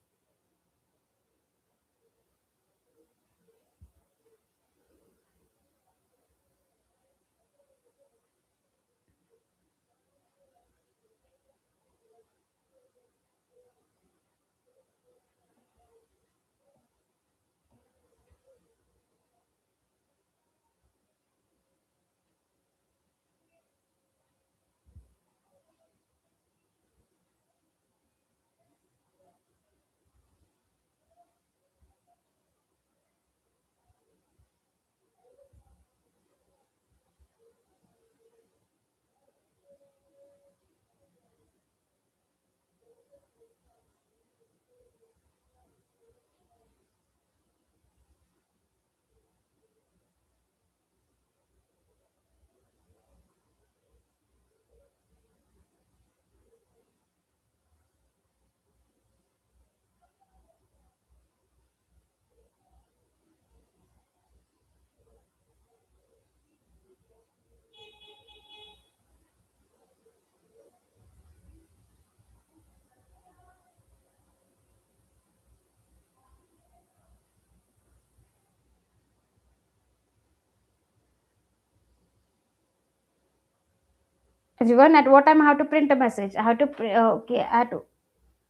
Everyone, at what time I have to print a message? I have to okay at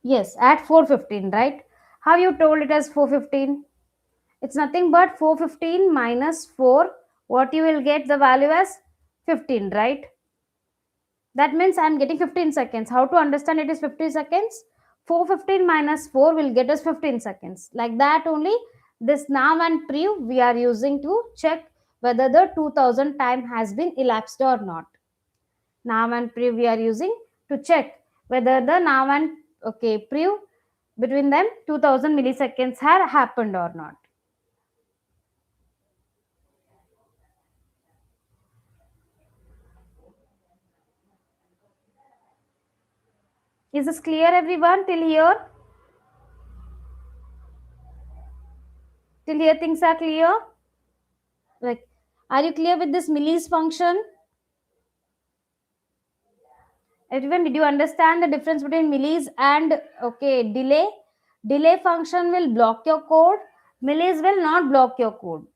yes at 4:15, right? How you told it as 4:15? It's nothing but 4:15 minus 4. What you will get the value as 15, right? That means I'm getting 15 seconds. How to understand it is 50 seconds? 4:15 minus 4 will get us 15 seconds. Like that only, this now and preview we are using to check whether the 2000 time has been elapsed or not. Now and preview we are using to check whether the now and okay preview between them 2000 milliseconds have happened or not. Is this clear everyone till here? Till here things are clear? Like, are you clear with this Millis function? Everyone, did you understand the difference between Millis and okay delay? Delay function will block your code. Millis will not block your code.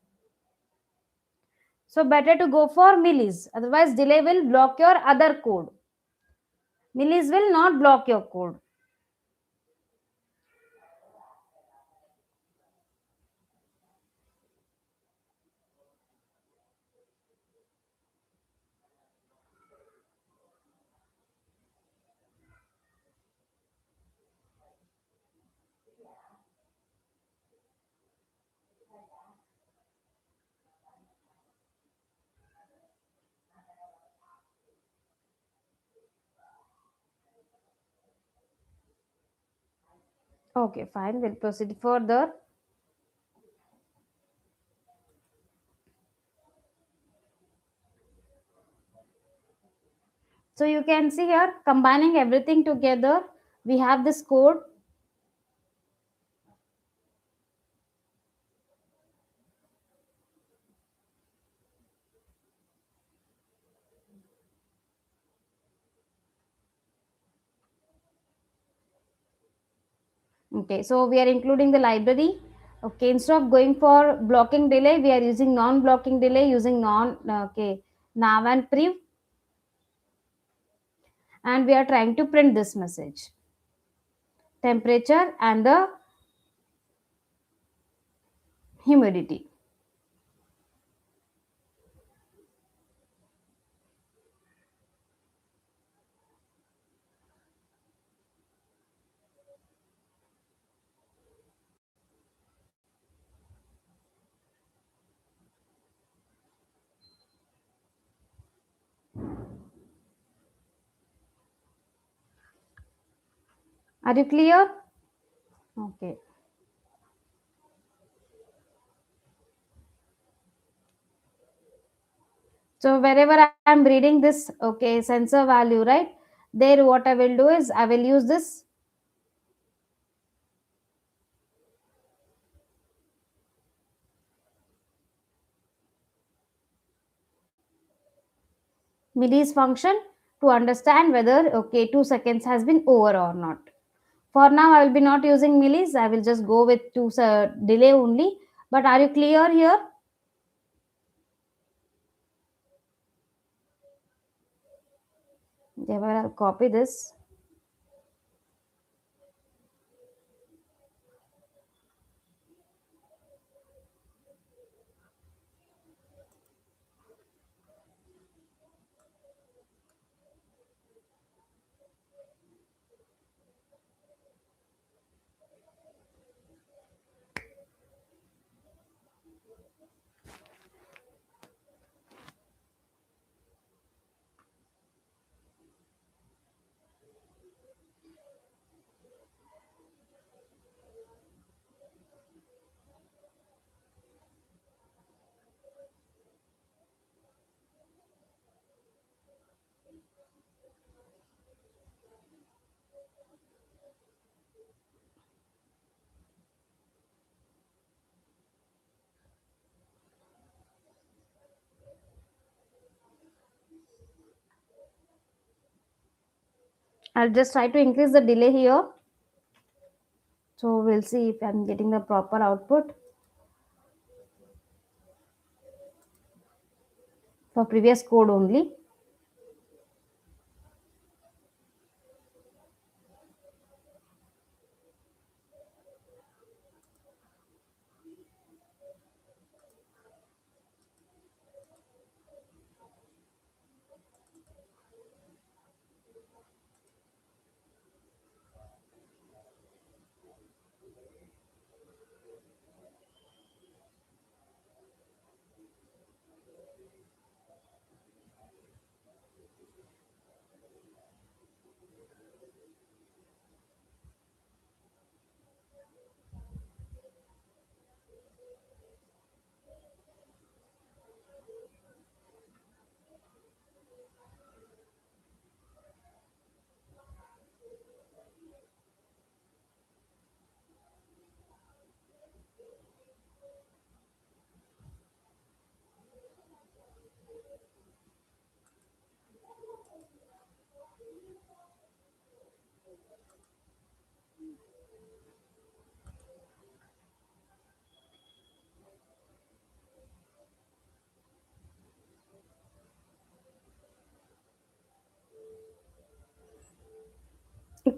So better to go for Millis. Otherwise, delay will block your other code. Millis will not block your code. Okay, fine. We'll proceed further. So you can see here combining everything together. We have this code. Okay, so we are including the library. Okay, instead of going for blocking delay, we are using non-blocking delay using okay nav and priv, and we are trying to print this message temperature and the humidity. Are you clear? Okay. So wherever I am reading this, okay, sensor value, right? There, what I will do is I will use this Millis function to understand whether okay 2 seconds has been over or not. For now, I will be not using millis. I will just go with two delay only. But are you clear here? Yeah, well, I'll copy this. I'll just try to increase the delay here. So we'll see if I'm getting the proper output for previous code only.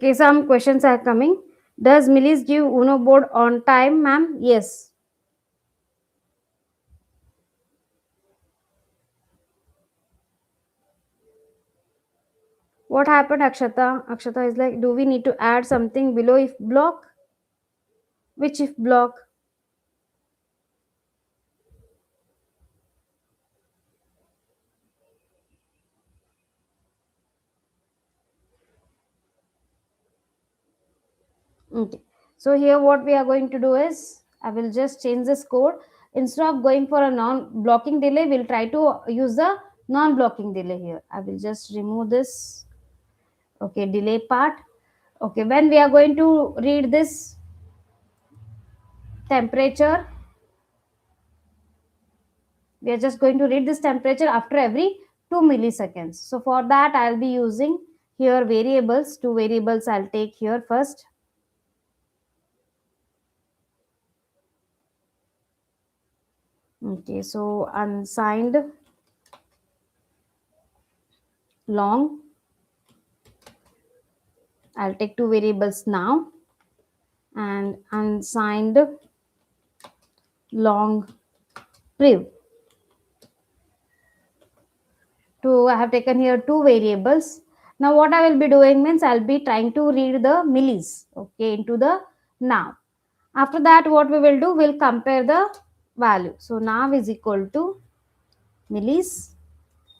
Okay, some questions are coming. Does Millis give Uno board on time, ma'am? Yes. What happened, Akshata? Akshata is like, do we need to add something below if block? Which if block? Okay. So here what we are going to do is, I will just change this code. Instead of going for a non-blocking delay, we'll try to use the non-blocking delay here. I will just remove this. Okay, delay part. Okay, when we are going to read this temperature, we are just going to read this temperature after every 2 milliseconds. So for that, I'll be using here variables. Two variables I'll take here first. Okay, so unsigned long. I'll take two variables now, and unsigned long priv. Two, I have taken here two variables. Now what I will be doing means I'll be trying to read the millis, okay, into the now. After that, what we will do, we'll compare the value. So now is equal to millis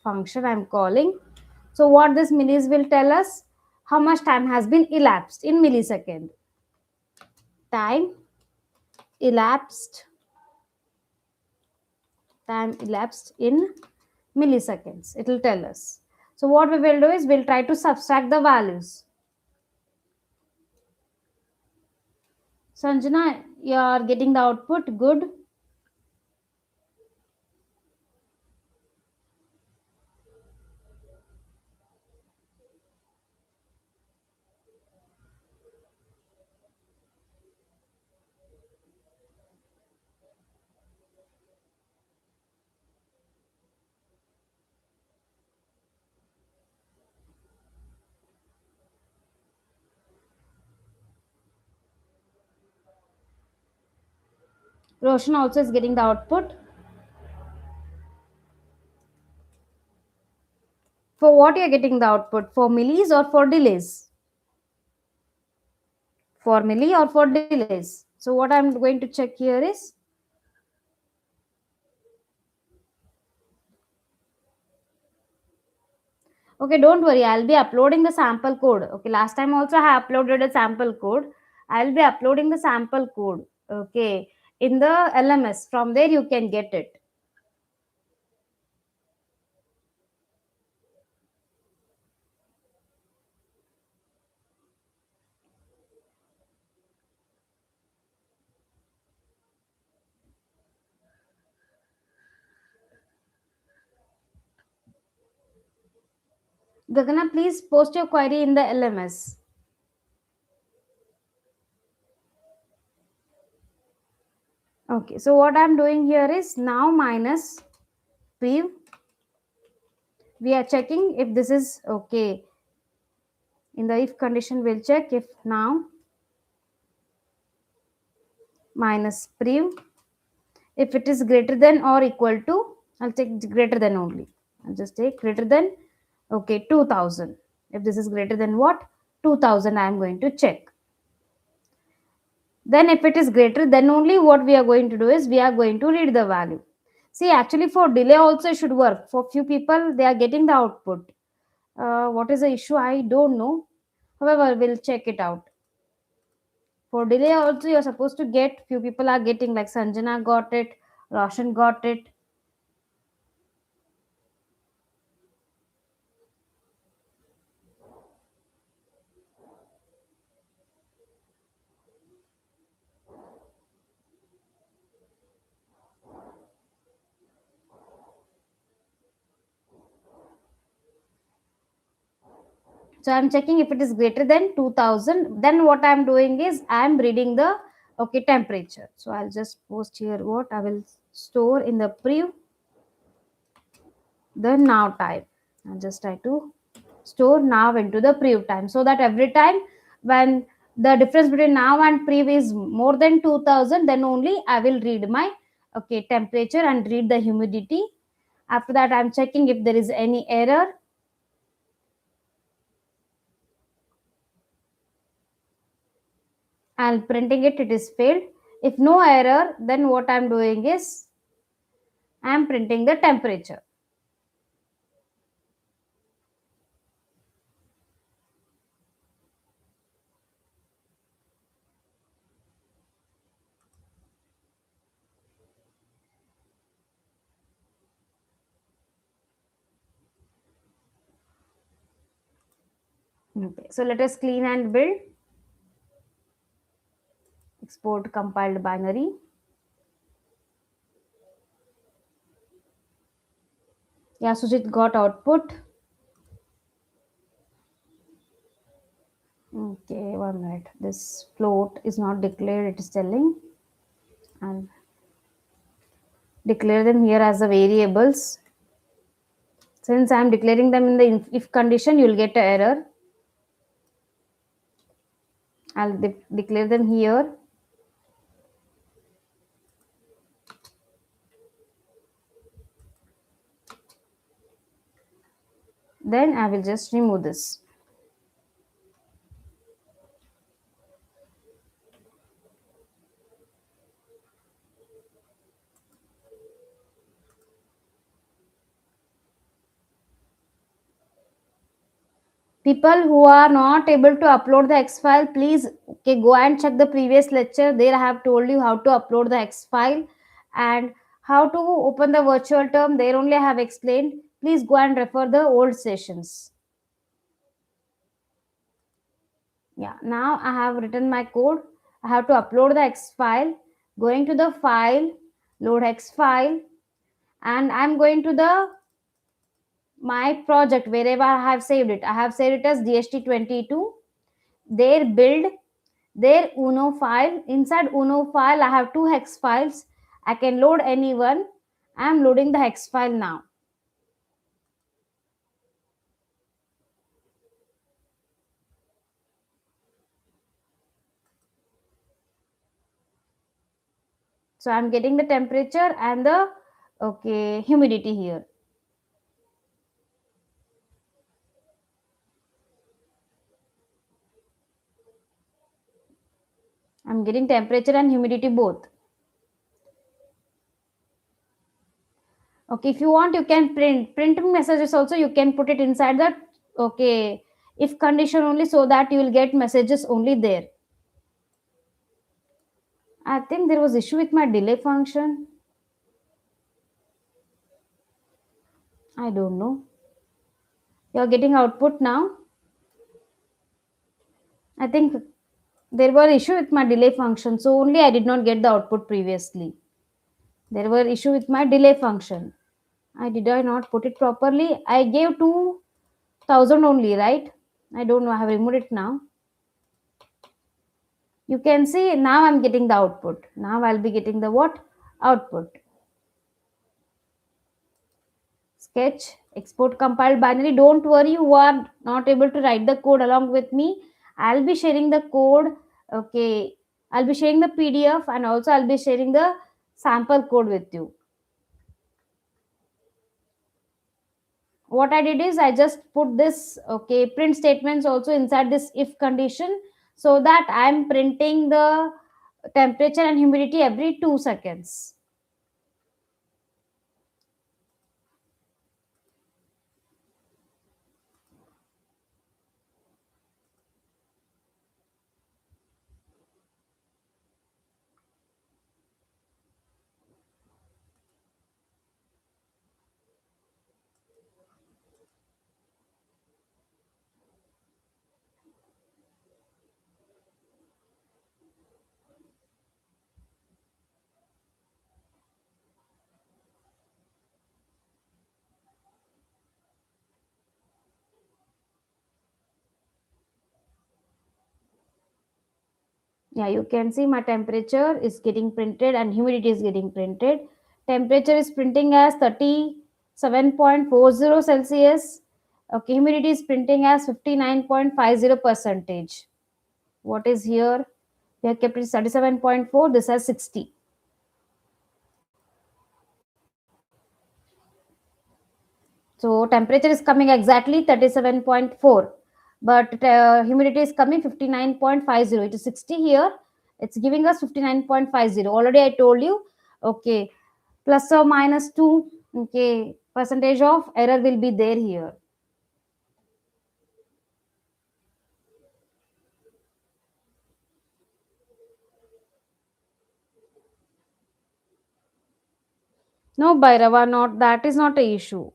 function I'm calling. So what this millis will tell us, how much time has been elapsed in millisecond. Time elapsed, time elapsed in milliseconds. It will tell us. So what we will do is we'll try to subtract the values. Sanjana, you are getting the output. Good. Roshan also is getting the output. For what you are getting the output? For millis or for delays? For milli or for delays? So what I'm going to check here is, okay, don't worry, I'll be uploading the sample code. Okay, last time also I have uploaded a sample code. I'll be uploading the sample code, okay, in the LMS. From there you can get it. Gagana, please post your query in the LMS. Okay, so what I'm doing here is now minus prev. We are checking if this is okay. In the if condition, we'll check if now minus prev. If it is greater than or equal to, I'll take greater than only. I'll just take greater than, okay, 2000. If this is greater than what? 2000, I'm going to check. Then if it is greater, then only what we are going to do is we are going to read the value. See, actually for delay also it should work. For few people, they are getting the output. What is the issue? I don't know. However, we'll check it out. For delay also, you're supposed to get, few people are getting, like Sanjana got it, Roshan got it. So I'm checking if it is greater than 2000. Then what I'm doing is I'm reading the, okay, temperature. So I'll just post here what I will store in the prev, the now time. I'll just try to store now into the prev time, so that every time When the difference between now and previous is more than 2000, then only I will read my okay temperature and read the humidity. After that, I'm checking if there is any error. And printing it, it is failed. If no error, then what I'm doing is I'm printing the temperature. Okay, so let us clean and build. Export compiled binary. Yeah, Sujit got output. Okay, 1 minute. This float is not declared, it is telling. And declare them here as the variables. Since I am declaring them in the if condition, you will get an error. I'll declare them here. Then I will just remove this. People who are not able to upload the X file, please okay, go and check the previous lecture. There I have told you how to upload the X file and how to open the virtual term. There only I have explained. Please go and refer the old sessions. Yeah, now I have written my code. I have to upload the X file. Going to the file, load X file, and I'm going to the my project wherever I have saved it. I have saved it as DHT22. There build, there Uno file. Inside Uno file, I have two hex files. I can load any one. I am loading the hex file now. So I'm getting the temperature and the okay humidity here. I'm getting temperature and humidity both. Okay, if you want, you can printing messages also. You can put it inside that okay if condition only, so that you will get messages only there. I think there was issue with my delay function. I don't know. You're getting output now. I think there were issue with my delay function, so only I did not get the output previously. There were issue with my delay function. Did I not put it properly? I gave 2000 only, right? I don't know. I have removed it now. You can see now I'm getting the output. Now I'll be getting the what? Output. Sketch, export compiled binary. Don't worry, you are not able to write the code along with me. I'll be sharing the code. Okay. I'll be sharing the PDF and also I'll be sharing the sample code with you. What I did is I just put this okay print statements also inside this if condition, so that I'm printing the temperature and humidity every 2 seconds. Yeah, you can see my temperature is getting printed and humidity is getting printed. Temperature is printing as 37.40 Celsius. Okay, humidity is printing as 59.50 percentage. What is here? We have kept it 37.4. This has 60. So temperature is coming exactly 37.4, but humidity is coming 59.50. It is 60 here. It's giving us 59.50. Already I told you. Okay, plus or minus 2. Okay, percentage of error will be there here. No, Bhairava, not that is not a issue.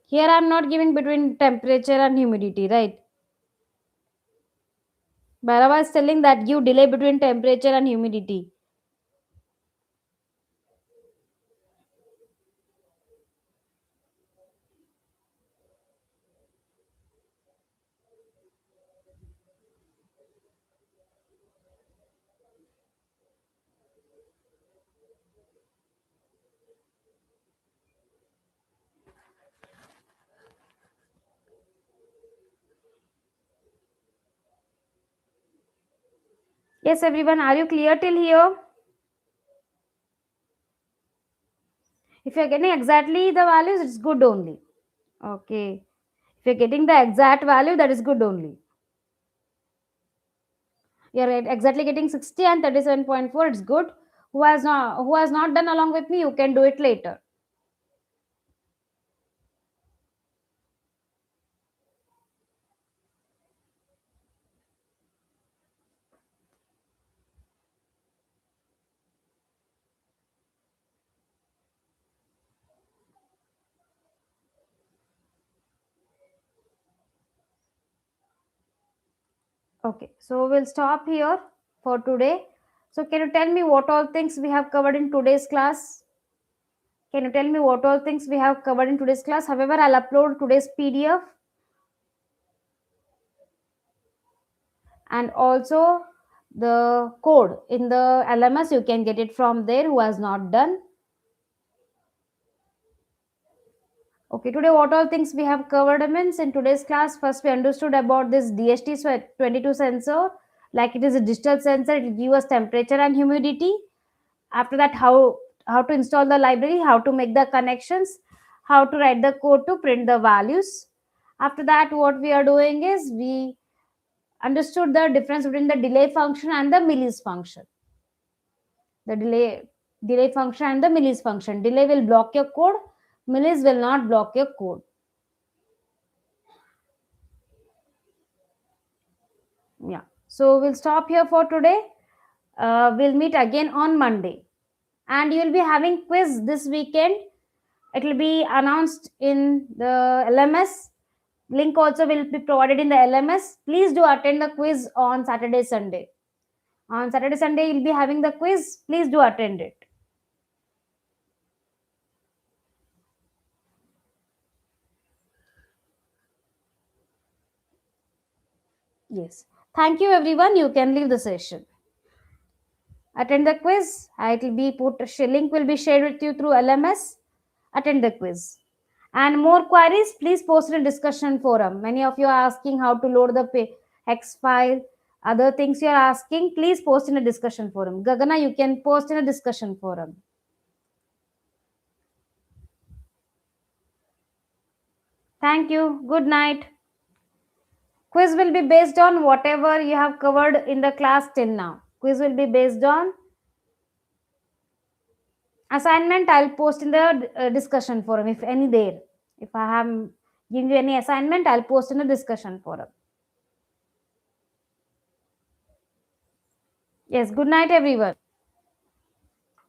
Here I am not giving between temperature and humidity, right? Bhairava is telling that give delay between temperature and humidity. Yes, everyone, are you clear till here? If you're getting exactly the values, it's good only. Okay. If you're getting the exact value, that is good only. You're exactly getting 60 and 37.4, it's good. Who has not done along with me, you can do it later. Okay, so we'll stop here for today. So can you tell me what all things we have covered in today's class? Can you tell me what all things we have covered in today's class? However, I'll upload today's PDF and also the code in the LMS. You can get it from there who has not done. Okay, today what all things we have covered means in today's class, first we understood about this DHT22 sensor, like it is a digital sensor, it will give us temperature and humidity. After that, how to install the library, how to make the connections, how to write the code to print the values. After that, what we are doing is we understood the difference between the delay function and the Millis function. The delay function and the Millis function. Delay will block your code, Millis will not block your code. Yeah. So we'll stop here for today. We'll meet again on Monday. And you'll be having quiz this weekend. It will be announced in the LMS. Link also will be provided in the LMS. Please do attend the quiz on Saturday, Sunday. On Saturday, Sunday, you'll be having the quiz. Please do attend it. Yes. Thank you, everyone. You can leave the session. Attend the quiz. It will be put. Link will be shared with you through LMS. Attend the quiz. And more queries, please post in a discussion forum. Many of you are asking how to load the X file, other things you are asking, please post in a discussion forum. Gagana, you can post in a discussion forum. Thank you. Good night. Quiz will be based on whatever you have covered in the class till now. Quiz will be based on assignment. I'll post in the discussion forum if any there. If I have given you any assignment, I'll post in the discussion forum. Yes, good night, everyone.